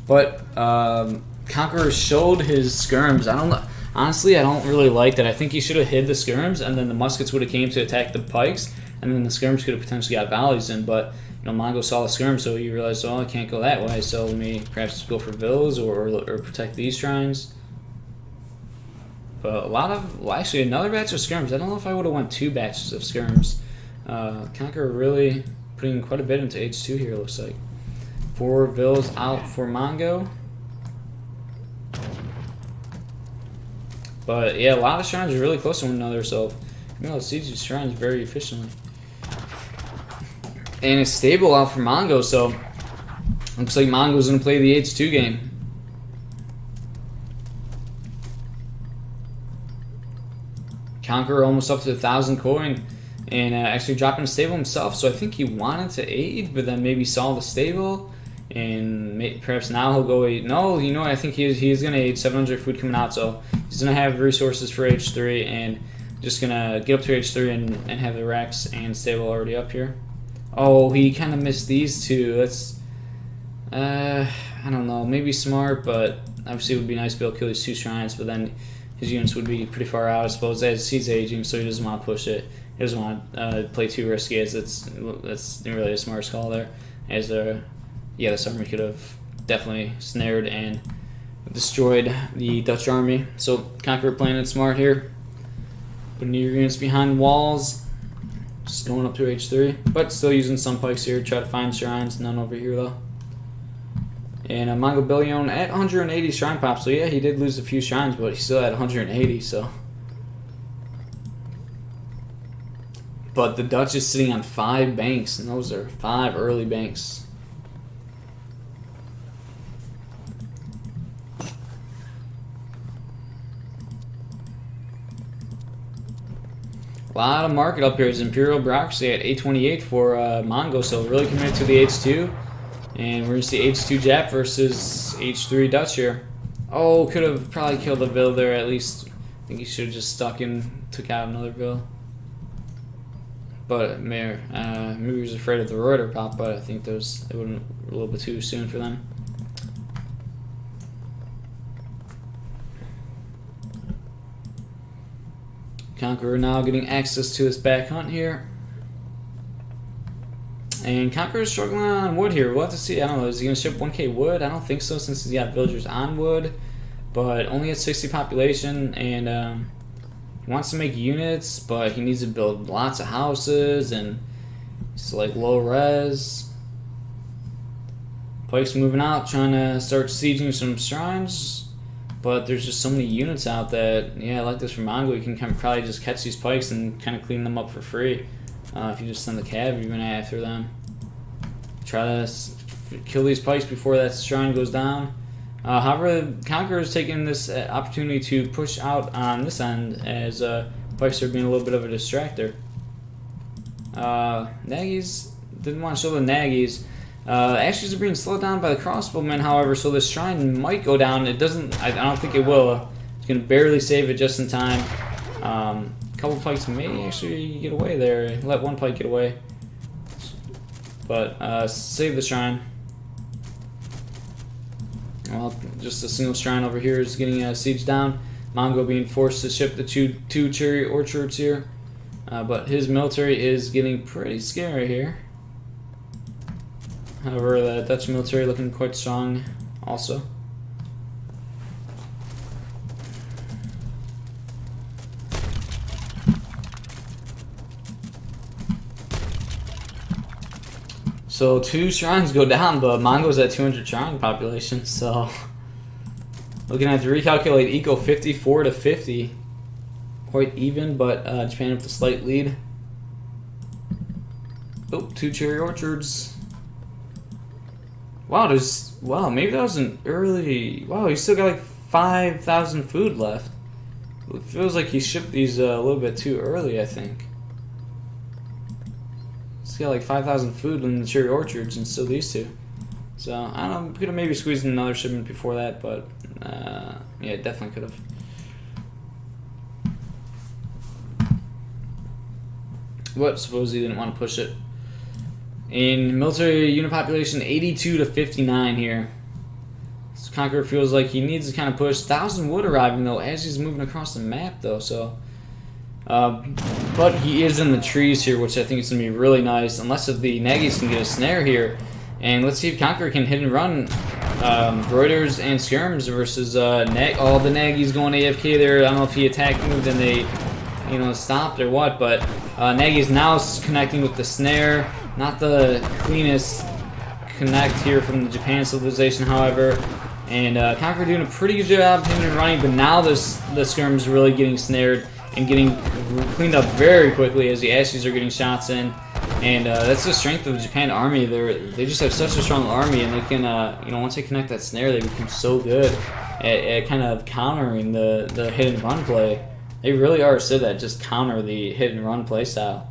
But Conqueror showed his skirms. I don't know. Honestly, I don't really like that. I think he should have hid the skirms, and then the muskets would have came to attack the pikes, and then the skirms could have potentially got volleys in. But Mongo saw the skirm, so he realized, oh, I can't go that way. So let me perhaps go for villas or protect these shrines. But actually another batch of skirms. I don't know if I would have went 2 batches of skirms. Conqueror really putting quite a bit into H2 here, it looks like. 4 villas out for Mongo. But yeah, a lot of shrines are really close to one another, so you'll siege these shrines very efficiently. And it's stable out for Mongo, so looks like Mongo's going to play the H2 game. Conqueror almost up to 1,000 coin, and actually dropping a stable himself, so I think he wanted to aid, but then maybe saw the stable, and perhaps now he'll go aid. No, you know what, I think he is going to aid. 700 food coming out, so he's going to have resources for H3, and just going to get up to H3 and have the Rex and stable already up here. Oh, he kind of missed these 2. That's, I don't know, maybe smart, but obviously it would be nice to be able to kill these 2 shrines, but then his units would be pretty far out, I suppose, as he's aging, so he doesn't want to push it. He doesn't want to play too risky, as that's really a smart call there. As this army could have definitely snared and destroyed the Dutch army. So Conqueror playing it smart here. Putting your units behind walls. Just going up to H3, but still using some pikes here to try to find shrines. None over here though. And Mongobillione at 180 shrine pop. So yeah, he did lose a few shrines, but he's still at 180. So, but the Dutch is sitting on 5 banks, and those are 5 early banks. A lot of market up here. Is Imperial Bureaucracy at 828 for Mongo, so really committed to the H2. And we're going to see H2 Jap versus H3 Dutch here. Oh, could have probably killed the Vil there at least. I think he should have just stuck in, took out another Vil. But maybe he was afraid of the Reuter pop, but I think it would a little bit too soon for them. Conqueror now getting access to his back hunt here. And Conqueror's struggling on wood here. We'll have to see. I don't know. Is he going to ship 1k wood? I don't think so, since he's got villagers on wood. But only at 60 population. And he wants to make units, but he needs to build lots of houses. And it's like low res. Pike's moving out, trying to start sieging some shrines. But there's just so many units out that, yeah, I like this from Mongo. You can probably just catch these pikes and kind of clean them up for free. If you just send the cav even after them. Try to kill these pikes before that shrine goes down. However, Conqueror is taking this opportunity to push out on this end as Pikes are being a little bit of a distractor. Nagys didn't want to show the Nagys. Ashes are being slowed down by the crossbowmen, however, so this shrine might go down. It doesn't. I don't think it will. It's going to barely save it just in time. A couple pikes may actually get away there. Let one pike get away. But save the shrine. Well, just a single shrine over here is getting sieged down. Mongo being forced to ship the two cherry orchards here. But his military is getting pretty scary here. However, the Dutch military looking quite strong also. So 2 shrines go down, but Mongo's at 200 shrine population, so looking at the recalculate eco 54 to 50. Quite even, but Japan with a slight lead. Oh, 2 cherry orchards. Wow, maybe that was an early. Wow, he's still got like 5,000 food left. It feels like he shipped these a little bit too early, I think. He's got like 5,000 food in the cherry orchards and still these 2. So, I don't know, could have maybe squeezed in another shipment before that, but yeah, definitely could have. But suppose he didn't want to push it. In military unit population, 82 to 59 here. So Conqueror feels like he needs to kind of push. 1,000 wood arriving though as he's moving across the map though. So, but he is in the trees here, which I think is going to be really nice. Unless if the Nagys can get a snare here, and let's see if Conqueror can hit and run Reuters and Skirms versus all the Nagys going AFK there. I don't know if he attacked, moved, and they stopped or what, but Nagy's now connecting with the snare. Not the cleanest connect here from the Japan civilization, however. And Conqueror doing a pretty good job hitting and running, but now the skirms really getting snared and getting cleaned up very quickly as the Ashes are getting shots in. And that's the strength of the Japan army. They just have such a strong army, and they can, once they connect that snare, they become so good at kind of countering the hit and run play. They really are so that just counter the hit and run play style.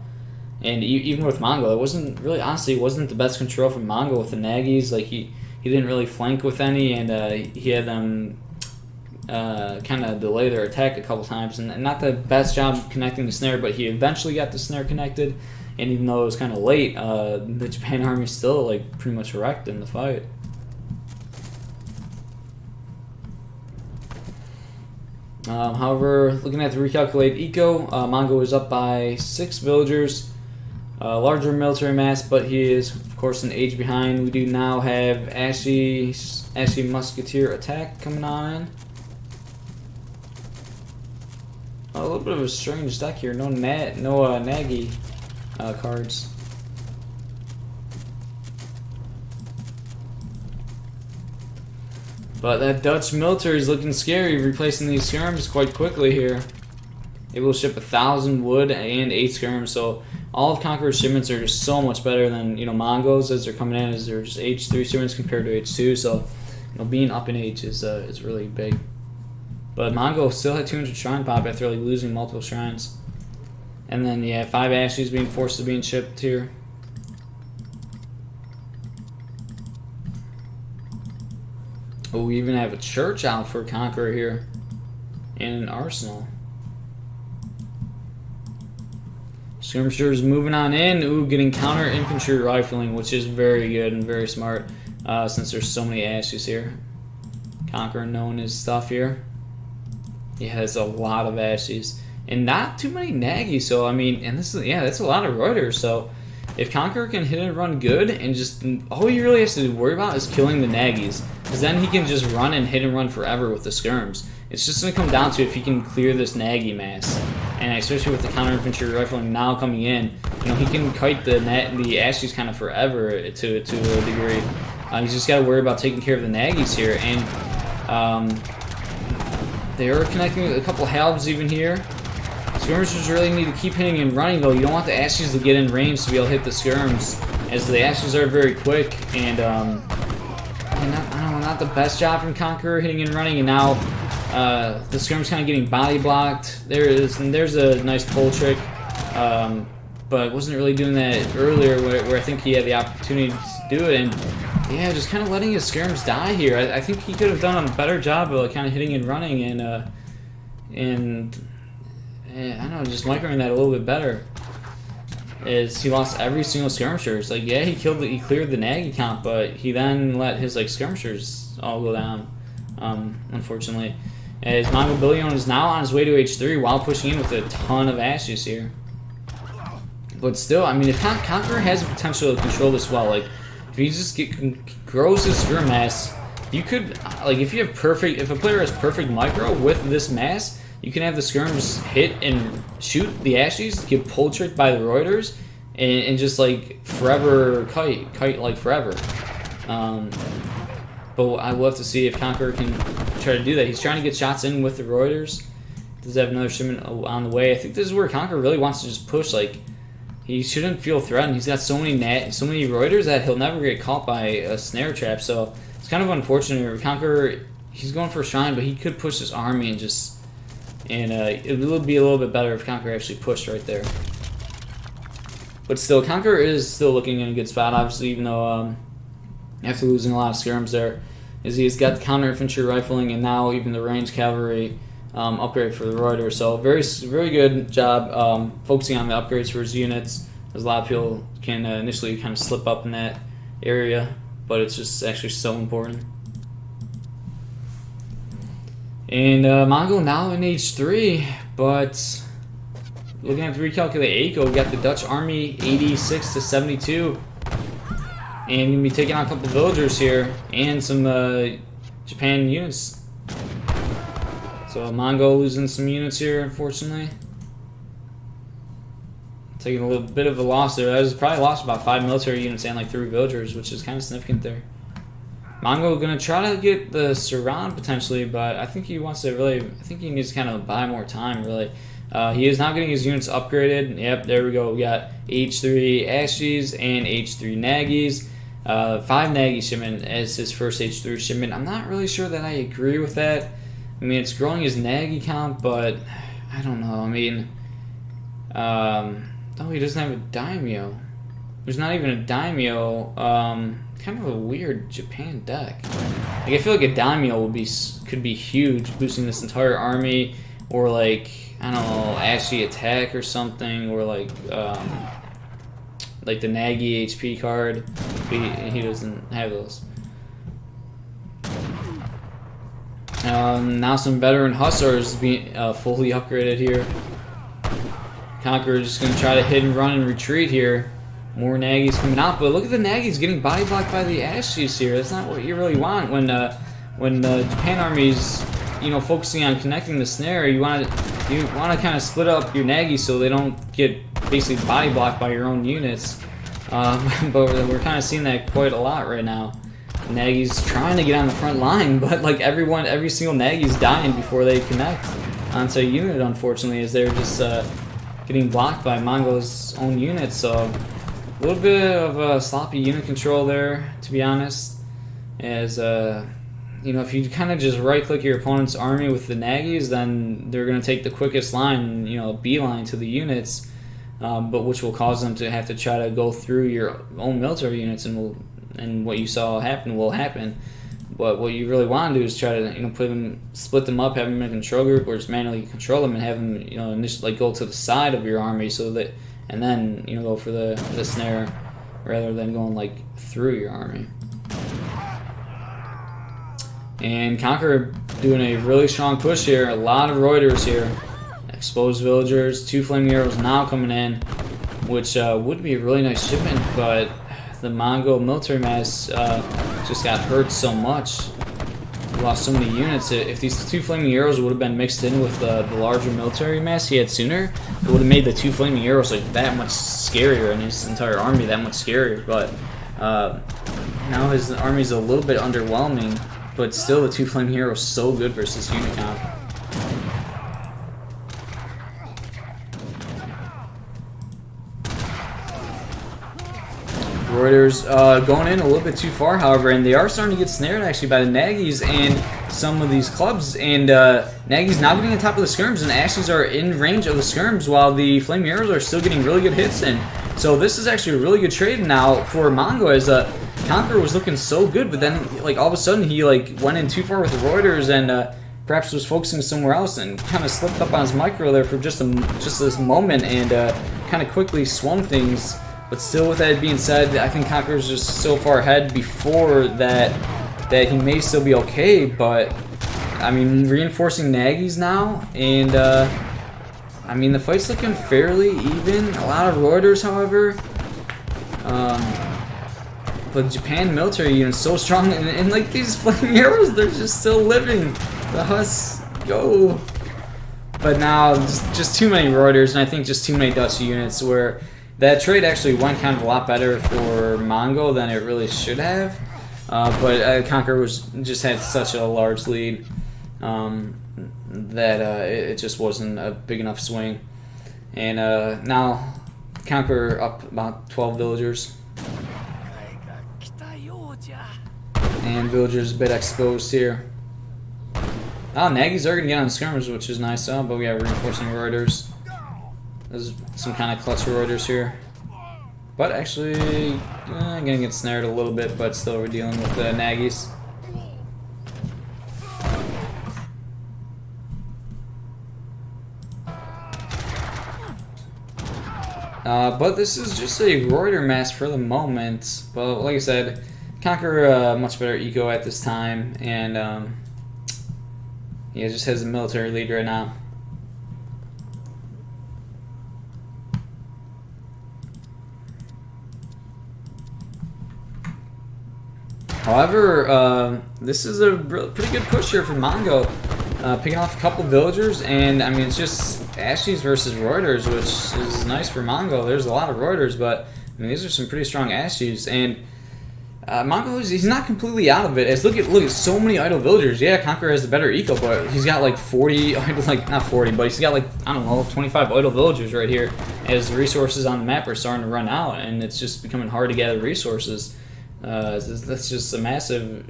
And even with Mongo, it wasn't really, honestly, it wasn't the best control from Mongo with the Nagys. Like he didn't really flank with any, and he had them kind of delay their attack a couple times, and not the best job connecting the snare. But he eventually got the snare connected, and even though it was kind of late, the Japan army still like pretty much wrecked in the fight. However, looking at the recalculated eco, Mongo is up by 6 villagers. Larger military mass, but he is, of course, an age behind. We do now have Ashy Musketeer attack coming on in. A little bit of a strange deck here. No Nagy cards. But that Dutch military is looking scary, replacing these skirms quite quickly here. Able to ship 1,000 wood and 8 skirms, so all of Conqueror's shipments are just so much better than Mongo's as they're coming in, as they're just H3 shipments compared to H2. So being up in H is really big. But Mongo still had 200 shrine pop after like losing multiple shrines, and then 5 Ashes being forced to being shipped here. Oh, we even have a church out for Conqueror here, and an arsenal. Skirmishers moving on in. Ooh, getting counter infantry rifling, which is very good and very smart since there's so many Ashes here. Conqueror knowing his stuff here. He has a lot of Ashes and not too many Nagys. So I mean, and this is that's a lot of Reuters. So if Conqueror can hit and run good, and just all he really has to worry about is killing the Nagys, because then he can just run and hit and run forever with the skirms. It's just going to come down to if he can clear this Nagy mass, and especially with the counter infantry rifling now coming in, he can kite the Ashes kind of forever to a degree. He's just got to worry about taking care of the Nagys here, and they are connecting with a couple halbs even here. Skirmishers really need to keep hitting and running though. You don't want the Ashes to get in range to be able to hit the skirms, as the Ashes are very quick, and not not the best job from Conqueror hitting and running, and now the skirm's kind of getting body blocked. There's a nice pull trick, but wasn't really doing that earlier where I think he had the opportunity to do it, and yeah, just kind of letting his skirms die here. I think he could have done a better job of kind of hitting and running, and I don't know, just microing that a little bit better. Is he lost every single skirmisher. It's like, yeah, he cleared the Nagy count, but he then let his like skirmishers all go down, unfortunately. As Mongobillione is now on his way to H3 while pushing in with a ton of ashes here. But still, I mean, if Conqueror has the potential to control this well, like if he just grows his skirm mass, you could like if a player has perfect micro with this mass, you can have the skirms hit and shoot the ashes, get pull tricked by the Reuters, and just like forever kite like forever. But I will have to see if Conqueror can try to do that. He's trying to get shots in with the Reuters. Does have another shipment on the way. I think this is where Conqueror really wants to just push. Like he shouldn't feel threatened. He's got so many Reuters that he'll never get caught by a snare trap. So it's kind of unfortunate. Conqueror, he's going for a shrine, but he could push his army and just. And it would be a little bit better if Conqueror actually pushed right there. But still, Conqueror is still looking in a good spot, obviously, even though after losing a lot of skirms there, is he's got the counter infantry rifling and now even the ranged cavalry upgrade for the Reuters. So very good job focusing on the upgrades for his units, as a lot of people can initially kind of slip up in that area, but it's just actually so important. And Mongol now in H3, but looking at the recalculate ACO, we got the Dutch army 86 to 72. And gonna be taking on a couple villagers here and some Japan units. So Mongol losing some units here, unfortunately. Taking a little bit of a loss there. That was probably lost about 5 military units and like 3 villagers, which is kind of significant there. Mongol gonna try to get the surround potentially, but I think he wants to really. I think he needs to kind of buy more time. Really, he is now getting his units upgraded. Yep, there we go. We got H3 Ashies and H3 Nagys. 5 Nagy shipment as his first H3 shipment. I'm not really sure that I agree with that. I mean, it's growing his Nagy count, but I don't know. I mean, oh, he doesn't have a daimyo. There's not even a daimyo. Kind of a weird Japan deck. Like I feel like a daimyo could be huge, boosting this entire army, or like I don't know, Ashi attack or something, or like the Nagy HP card. He doesn't have those. Now some veteran hussars being fully upgraded here. Conqueror just gonna try to hit and run and retreat here. More Nagys coming out, but look at the Nagys getting body blocked by the Ashies here. That's not what you really want when the Japan army's focusing on connecting the snare. You want to kind of split up your Nagys so they don't get basically body blocked by your own units. But we're kind of seeing that quite a lot right now. Nagy's trying to get on the front line, but like every single Nagy's dying before they connect onto a unit. Unfortunately, as they're just getting blocked by Mongol's own units. So. A little bit of sloppy unit control there, to be honest. As if you kind of just right-click your opponent's army with the Nagys, then they're going to take the quickest line, beeline to the units, but which will cause them to have to try to go through your own military units, and what you saw happen will happen. But what you really want to do is try to split them up, have them in a control group, or just manually control them and have them initially go to the side of your army so that. And then go for the snare rather than going like through your army. And Conqueror doing a really strong push here. A lot of Reuters here. Exposed villagers. 2 flaming arrows now coming in, which would be a really nice shipment, but the Mongol military mass just got hurt so much. He lost so many units. If these 2 flaming arrows would have been mixed in with the larger military mass he had sooner, it would have made the 2 flaming arrows like that much scarier and his entire army that much scarier. But now his army's a little bit underwhelming, but still the 2 flaming arrows so good versus unit count. Reuters going in a little bit too far, however, and they are starting to get snared actually by the Nagys and some of these clubs. And Nagy's now getting on top of the skirms, and Ashes are in range of the skirms while the Flaming Arrows are still getting really good hits in. So this is actually a really good trade now for Mongo, as Conqueror was looking so good, but then like all of a sudden he like went in too far with the Reuters and perhaps was focusing somewhere else and kind of slipped up on his micro there for just this moment and kind of quickly swung things. But still, with that being said, I think Conqueror's just so far ahead before that he may still be okay. But I mean, reinforcing Nagy's now, and I mean the fight's looking fairly even. A lot of Reuters, however. But Japan military units so strong, and like these Flaming Arrows, they're just still living. The Huss go. But now just too many Reuters, and I think just too many Dutch units, where that trade actually went kind of a lot better for Mongo than it really should have. But Conqueror just had such a large lead that it just wasn't a big enough swing. And now Conqueror up about 12 villagers. And villagers a bit exposed here. Oh, Nagy's are going to get on skirmers, which is nice, but we have reinforcing Reuters. There's some kind of clutch Reuters here. But actually, I'm going to get snared a little bit, but still we're dealing with the Nagy's. But this is just a Reuter mass for the moment. But like I said, Conqueror much better eco at this time, and he just has a military lead right now. However, this is a pretty good push here for Mongo, picking off a couple villagers, and I mean it's just Ashes versus Reuters, which is nice for Mongo. There's a lot of Reuters, but I mean these are some pretty strong Ashes, and Mongo, he's not completely out of it. As look at so many idle villagers. Yeah, Conqueror has the better eco, but he's got like 40, like not 40, but he's got like, I don't know, 25 idle villagers right here. As the resources on the map are starting to run out, and it's just becoming hard to gather resources. That's just a massive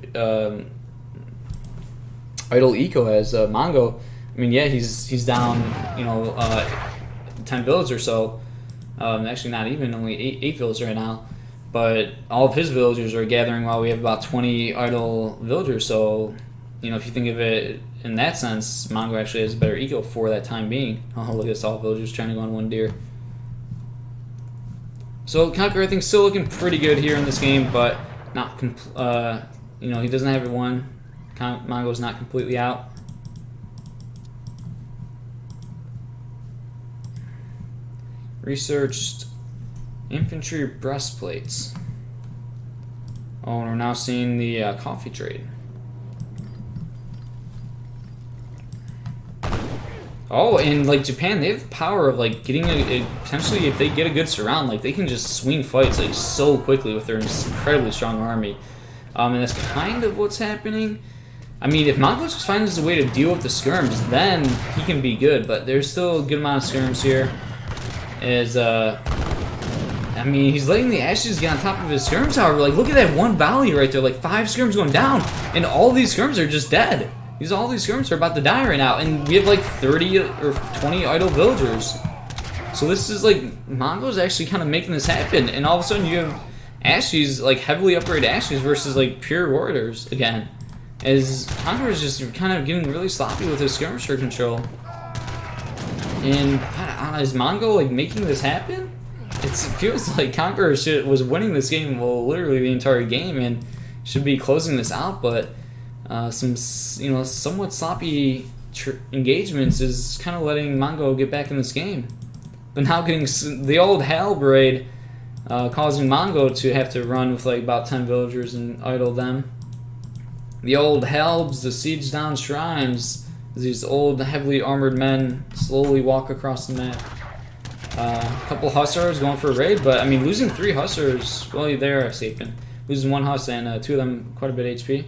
idle eco as Mongo. I mean, yeah, he's down, 10 villagers or so. Actually, not even, only eight villagers right now. But all of his villagers are gathering while we have about 20 idle villagers. So, if you think of it in that sense, Mongo actually has a better eco for that time being. Oh, look at this, all villagers trying to go on one deer. So Conqueror, I think, still looking pretty good here in this game, but not, he doesn't have it won. Mongo's not completely out. Researched infantry breastplates. Oh, and we're now seeing the coffee trade. Oh, and like Japan, they have the power of like getting potentially, if they get a good surround, like they can just swing fights like so quickly with their incredibly strong army. And that's kind of what's happening. I mean, if Mongo just finds a way to deal with the skirms, then he can be good. But there's still a good amount of skirms here. I mean, he's letting the Ashes get on top of his skirms, however. Like, look at that one valley right there. Like, 5 skirms going down, and all these skirms are just dead. All these skirms are about to die right now, and we have like 30 or 20 idle villagers. So this is like, Mongo's actually kind of making this happen, and all of a sudden you have Ashes, like heavily upgraded Ashes versus like pure Warriors again. As Conqueror is just kind of getting really sloppy with his skirmisher control. And is Mongo like making this happen? It feels like Conqueror was winning this game, well, literally the entire game, and should be closing this out, but some somewhat sloppy engagements is kind of letting Mongo get back in this game. But now getting the old halberd causing Mongo to have to run with like about 10 villagers and idle them. The old halbs, the siege down shrines, these old heavily armored men slowly walk across the map. A couple hussars going for a raid, but I mean losing 3 hussars, well, they're escaping. Losing 1 huss and 2 of them quite a bit HP.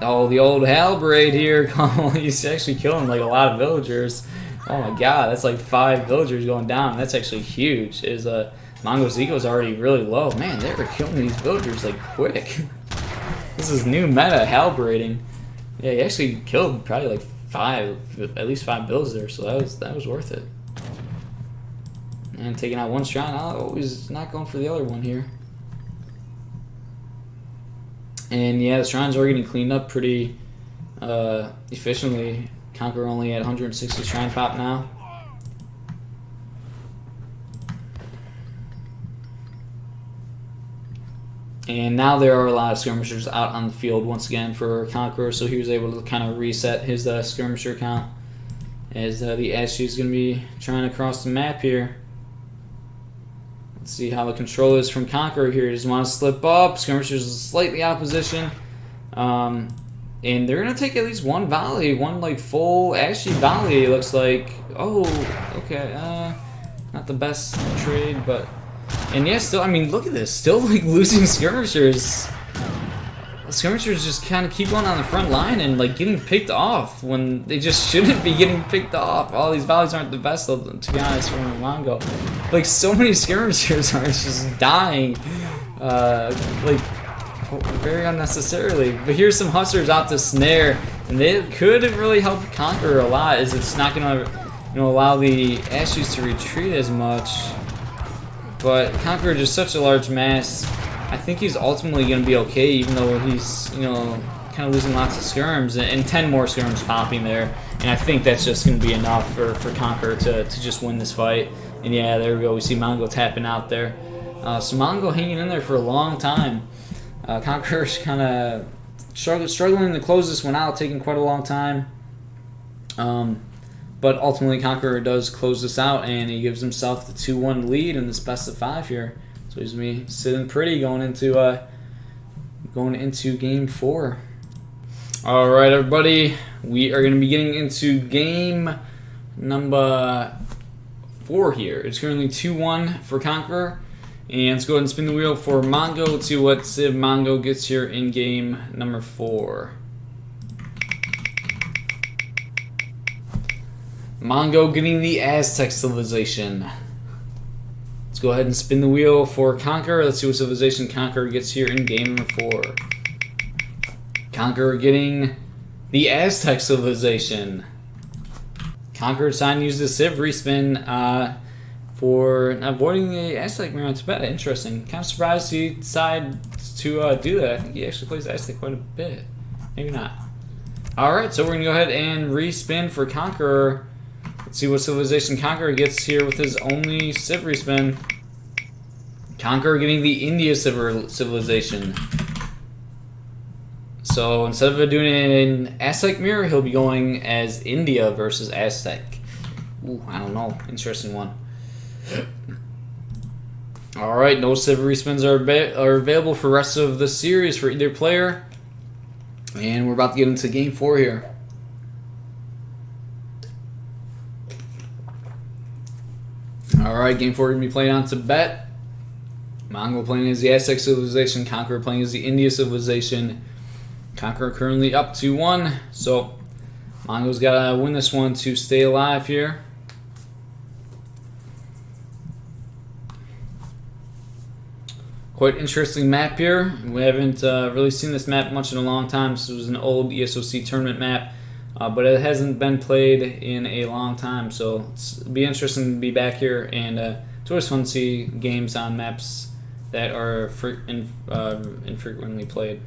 Oh, the old halberd here, he's actually killing like a lot of villagers. Oh my god, that's like 5 villagers going down. That's actually huge. Is Mongo's ego is already really low. Man, they were killing these villagers like quick. This is new meta halberating. Yeah, he actually killed probably like at least five bills there, so that was worth it. And taking out one shrine, always not going for the other one here. And yeah, the shrines are getting cleaned up pretty efficiently. Conqueror only at 160 shrine pop now. And now there are a lot of skirmishers out on the field once again for Conqueror, so he was able to kind of reset his skirmisher count as the Ashley is going to be trying to cross the map here. Let's see how the control is from Conqueror here. He doesn't want to slip up. Skirmishers slightly out of position. And they're going to take at least one volley, one like full Ashley volley, it looks like. Oh, okay. Not the best trade, but... And yeah, still, I mean, look at this. Still, like, losing skirmishers. Skirmishers just kind of keep going on the front line and, like, getting picked off when they just shouldn't be getting picked off. All these volleys aren't the best, though, to be honest, from Mongo. Like, so many skirmishers are just dying, like, very unnecessarily. But here's some hustlers out to snare, and they could really help Conqueror a lot, as it's not going to, allow the Ashes to retreat as much. But Conqueror just such a large mass. I think he's ultimately going to be okay, even though he's, kind of losing lots of skirms, and 10 more skirms popping there. And I think that's just going to be enough for Conqueror to just win this fight. And yeah, there we go. We see Mongo tapping out there. So Mongo hanging in there for a long time. Conqueror's kind of struggling to close this one out, taking quite a long time. But ultimately, Conqueror does close this out, and he gives himself the 2-1 lead in this best of 5 here. So he's going to be sitting pretty going into Game 4. All right, everybody, we are going to be getting into Game number 4 here. It's currently 2-1 for Conqueror, and let's go ahead and spin the wheel for Mongo. Let's see what Civ Mongo gets here in Game number 4. Mongo getting the Aztec civilization. Let's go ahead and spin the wheel for Conqueror. Let's see what civilization Conqueror gets here in Game number 4. Conqueror getting the Aztec civilization. Conqueror deciding to use the Civ respin for avoiding the Aztec mirror on Tibet. Interesting. Kind of surprised he decided to do that. I think he actually plays Aztec quite a bit. Maybe not. Alright, so we're going to go ahead and respin for Conqueror. Let's see what civilization Conqueror gets here with his only Civ respin. Conqueror getting the India civilization. So instead of doing an Aztec mirror, he'll be going as India versus Aztec. Ooh, I don't know. Interesting one. Alright, no Civ respins are available for the rest of the series for either player. And we're about to get into Game 4 here. Alright, Game 4 going to be playing on Tibet. Mongo playing as the Aztec civilization. Conqueror playing as the India civilization. Conqueror currently up 2-1. So, Mongo's got to win this one to stay alive here. Quite interesting map here. We haven't really seen this map much in a long time. This was an old ESOC tournament map. But it hasn't been played in a long time, so it'll be interesting to be back here, and it's always fun to see games on maps that are infrequently played.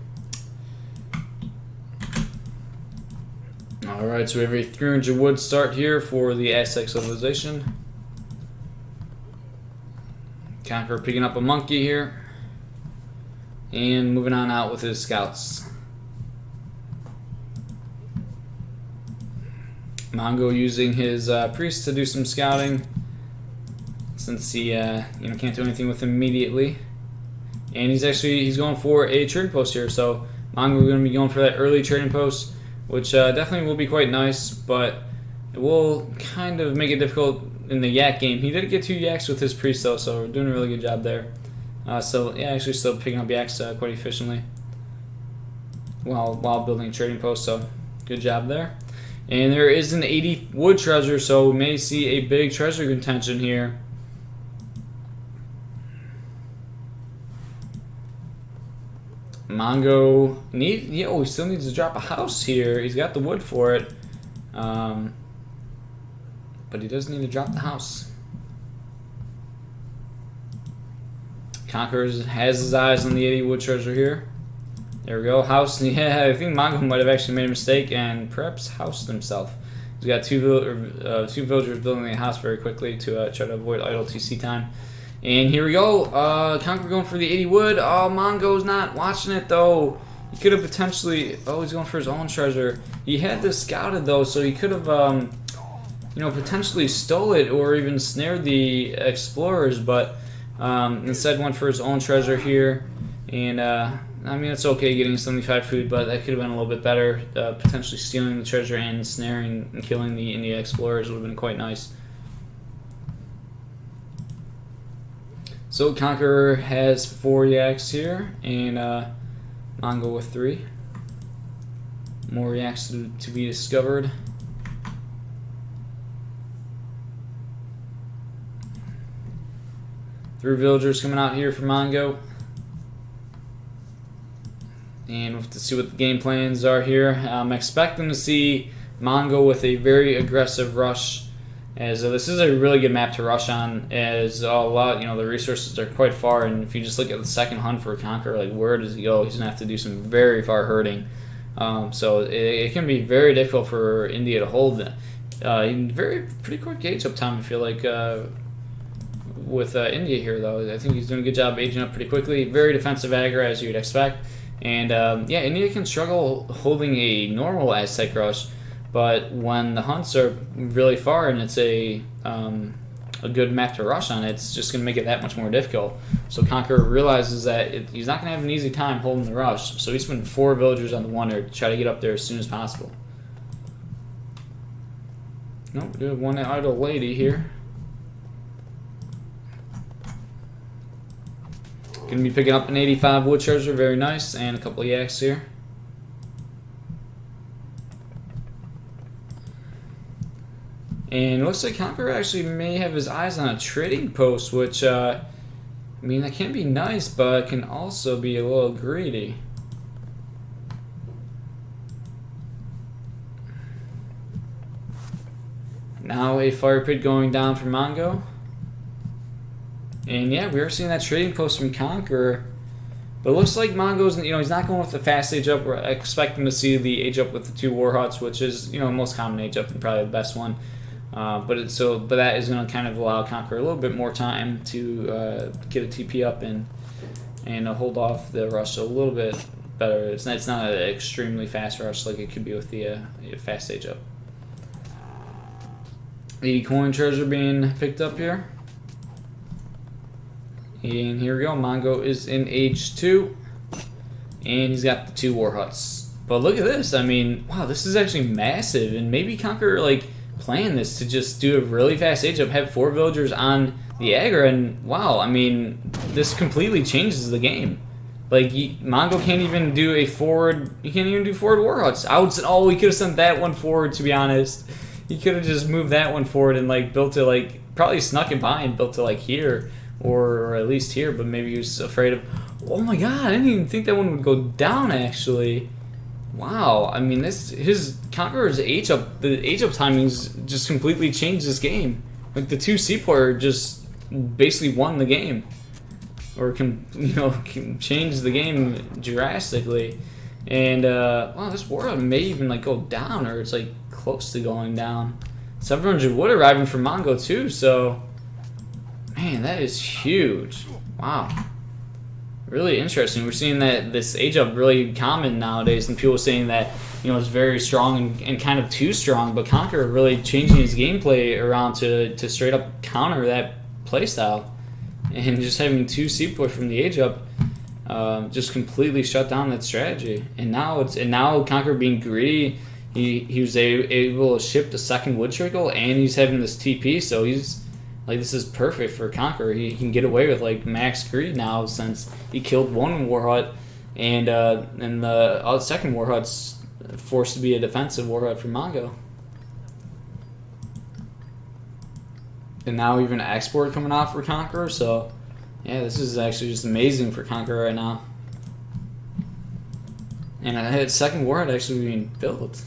Alright, so we have a 300 wood start here for the Aztec civilization. Conqueror picking up a monkey here, and moving on out with his scouts. Mongo using his priest to do some scouting, since he can't do anything with him immediately, and he's going for a trading post here. So Mongo going to be going for that early trading post, which definitely will be quite nice, but it will kind of make it difficult in the yak game. He did get 2 yaks with his priest though, so we're doing a really good job there. So yeah, actually still picking up yaks quite efficiently while building a trading post. So good job there. And there is an 80 wood treasure, so we may see a big treasure contention here. Mongo he still needs to drop a house here. He's got the wood for it, but he does need to drop the house. Conqueror has his eyes on the 80 wood treasure here. There we go. House. Yeah, I think Mongo might have actually made a mistake and perhaps housed himself. He's got two villagers building a house very quickly to try to avoid idle TC time. And here we go. Conqueror going for the 80 wood. Oh, Mongo's not watching it though. He could have potentially. Oh, he's going for his own treasure. He had this scouted though, so he could have, potentially stole it or even snared the explorers. But instead went for his own treasure here. And I mean, it's okay getting 75 food, but that could have been a little bit better. Potentially stealing the treasure and snaring and killing the India explorers would have been quite nice. So Conqueror has 4 yaks here, and Mongo with 3. More yaks to be discovered. Three villagers coming out here for Mongo. And we'll have to see what the game plans are here. I'm expecting to see Mongo with a very aggressive rush, as this is a really good map to rush on, as a lot, the resources are quite far, and if you just look at the second hunt for Conqueror, like where does he go? He's gonna have to do some very far herding. So it can be very difficult for India to hold in pretty quick age up time, I feel like, with India here though. I think he's doing a good job aging up pretty quickly. Very defensive aggro as you would expect. And yeah, India can struggle holding a normal Aztec rush, but when the hunts are really far and it's a good map to rush on, it's just going to make it that much more difficult. So Conqueror realizes that he's not going to have an easy time holding the rush, so he's putting 4 villagers on the wonder to try to get up there as soon as possible. Nope, we do have one idle lady here. Going to be picking up an 85 wood treasure, very nice, and a couple of yaks here. And it looks like Conqueror actually may have his eyes on a trading post, which, I mean, that can be nice, but can also be a little greedy. Now a fire pit going down for Mongo. And yeah, we are seeing that trading post from Conqueror. But it looks like Mongo's, he's not going with the fast age up. We're expecting to see the age up with the 2 war huts, which is, the most common age up and probably the best one. But that is going to kind of allow Conqueror a little bit more time to get a TP up and hold off the rush a little bit better. It's not an extremely fast rush like it could be with the fast age up. 80 coin treasure being picked up here. And here we go. Mongo is in age 2, and he's got the 2 war huts. But look at this. I mean, wow, this is actually massive. And maybe Conqueror planned this to just do a really fast age up, have 4 villagers on the aggro, and wow, I mean, this completely changes the game. Mongo can't even do a forward. He can't even do forward war huts. We could have sent that one forward. To be honest, he could have just moved that one forward and built it probably snuck it by and built it here. Or at least here, but maybe he was afraid of. Oh my god, I didn't even think that one would go down actually. Wow, I mean his Conqueror's age up, the age up timings just completely changed this game. The 2 seaport just basically won the game, or can change the game drastically. And wow, this war may even go down, or it's close to going down. 700 wood arriving for Mongo too, so. Man, that is huge. Wow. Really interesting. We're seeing that this age up really common nowadays, and people are saying that, it's very strong and kind of too strong, but Conqueror really changing his gameplay around to straight up counter that playstyle. And just having 2 seaport from the age up just completely shut down that strategy. And now Conqueror being greedy, he was able to ship the 2nd wood trickle, and he's having this TP, so he's this is perfect for Conqueror. He can get away with max greed now, since he killed 1 war hut, and the 2nd war hut's forced to be a defensive war hut for Mongo. And now even export coming out for Conqueror, so yeah, this is actually just amazing for Conqueror right now. And I had second warhead actually being built.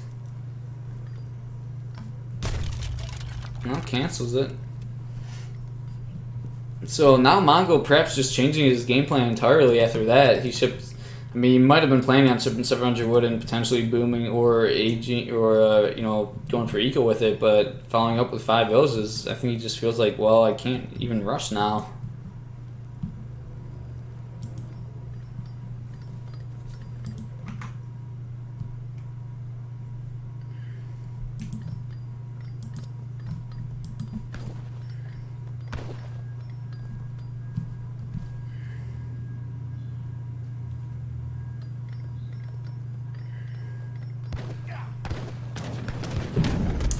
Well, cancels it. So now Mongo perhaps just changing his game plan entirely after that. He shipped, I mean, he might have been planning on shipping 700 wood and potentially booming or aging or, you know, going for eco with it, but following up with 5 villages, I think he just feels like, well, I can't even rush now.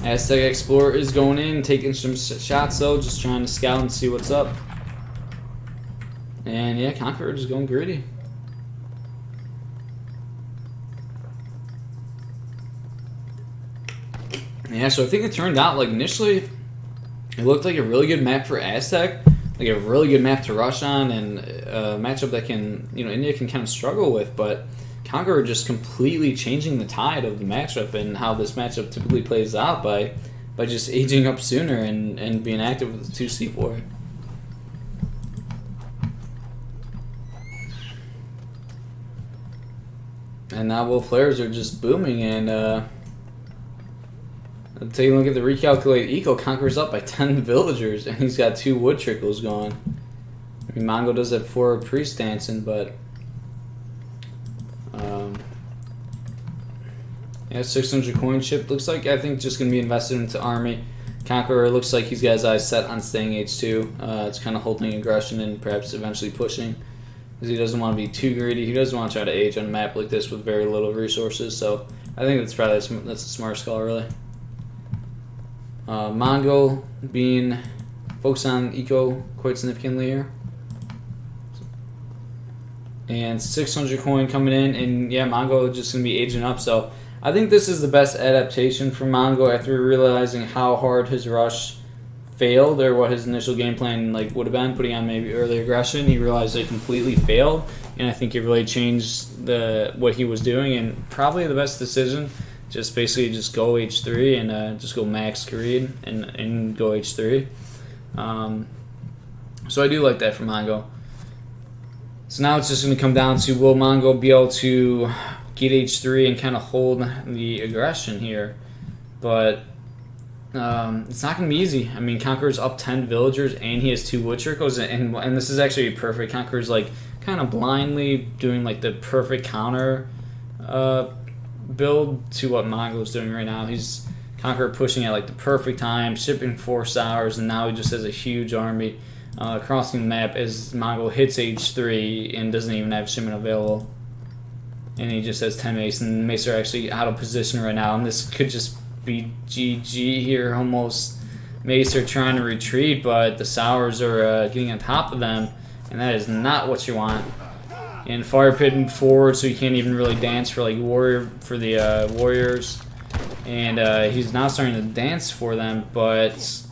Aztec Explorer is going in, taking some shots though, just trying to scout and see what's up. And yeah, Conqueror just going greedy. Yeah, so I think it turned out, like, initially, it looked like a really good map for Aztec, like a really good map to rush on, and a matchup that can, you know, India can kind of struggle with, but Conqueror just completely changing the tide of the matchup and how this matchup typically plays out by just aging up sooner and being active with the 2 Seaport. And now both players are just booming, and taking a look at the recalculate eco, Conqueror's up by 10 villagers, and he's got 2 wood trickles going. I mean, Mongo does have 4 priests dancing, but yeah, 600 coin chip. Looks like, I think, just going to be invested into army. Conqueror looks like he's got his eyes set on staying H2. It's kind of holding aggression and perhaps eventually pushing, because he doesn't want to be too greedy. He doesn't want to try to age on a map like this with very little resources. So I think that's probably that's a smart call, really. Mongo being focused on eco quite significantly here. And 600 coin coming in, and yeah, Mongo just going to be aging up. So I think this is the best adaptation for Mongo after realizing how hard his rush failed, or what his initial game plan like would have been, putting on maybe early aggression. He realized it completely failed, and I think it really changed what he was doing, and probably the best decision, just basically just go H3 and just go max greed and go H3. So I do like that for Mongo. So now it's just going to come down to, will Mongo be able to get H3 and kind of hold the aggression here? But it's not going to be easy. I mean, Conqueror's up 10 villagers, and he has 2 wood trickles, and this is actually perfect. Conqueror's like kind of blindly doing like the perfect counter build to what Mongo's doing right now. He's Conqueror pushing at like the perfect time, shipping 4 sours, and now he just has a huge army crossing the map as Mongo hits H3 and doesn't even have shipment available. And he just has 10 mace, and mace are actually out of position right now, and this could just be GG here almost. Mace are trying to retreat, but the sours are getting on top of them, and that is not what you want. And fire pit forward, so he can't even really dance for like the warriors. And he's now starting to dance for them, but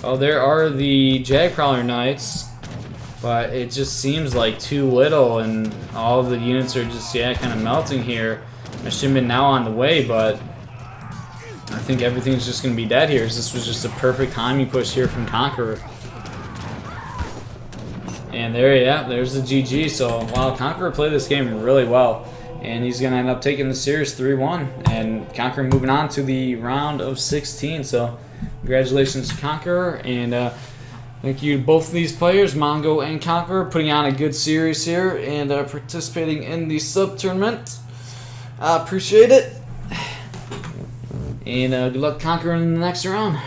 oh, there are the Jagprowler Knights, but it just seems like too little, and all the units are just, yeah, kind of melting here. Machine now on the way, but I think everything's just going to be dead here. This was just a perfect timing push here from Conqueror. And there, yeah, there's the GG. So, wow, Conqueror played this game really well, and he's going to end up taking the series 3-1, and Conqueror moving on to the round of 16. So, congratulations to Conqueror, and thank you to both of these players, Mongo and Conqueror, putting on a good series here and participating in the sub-tournament. I appreciate it. And good luck Conqueror in the next round.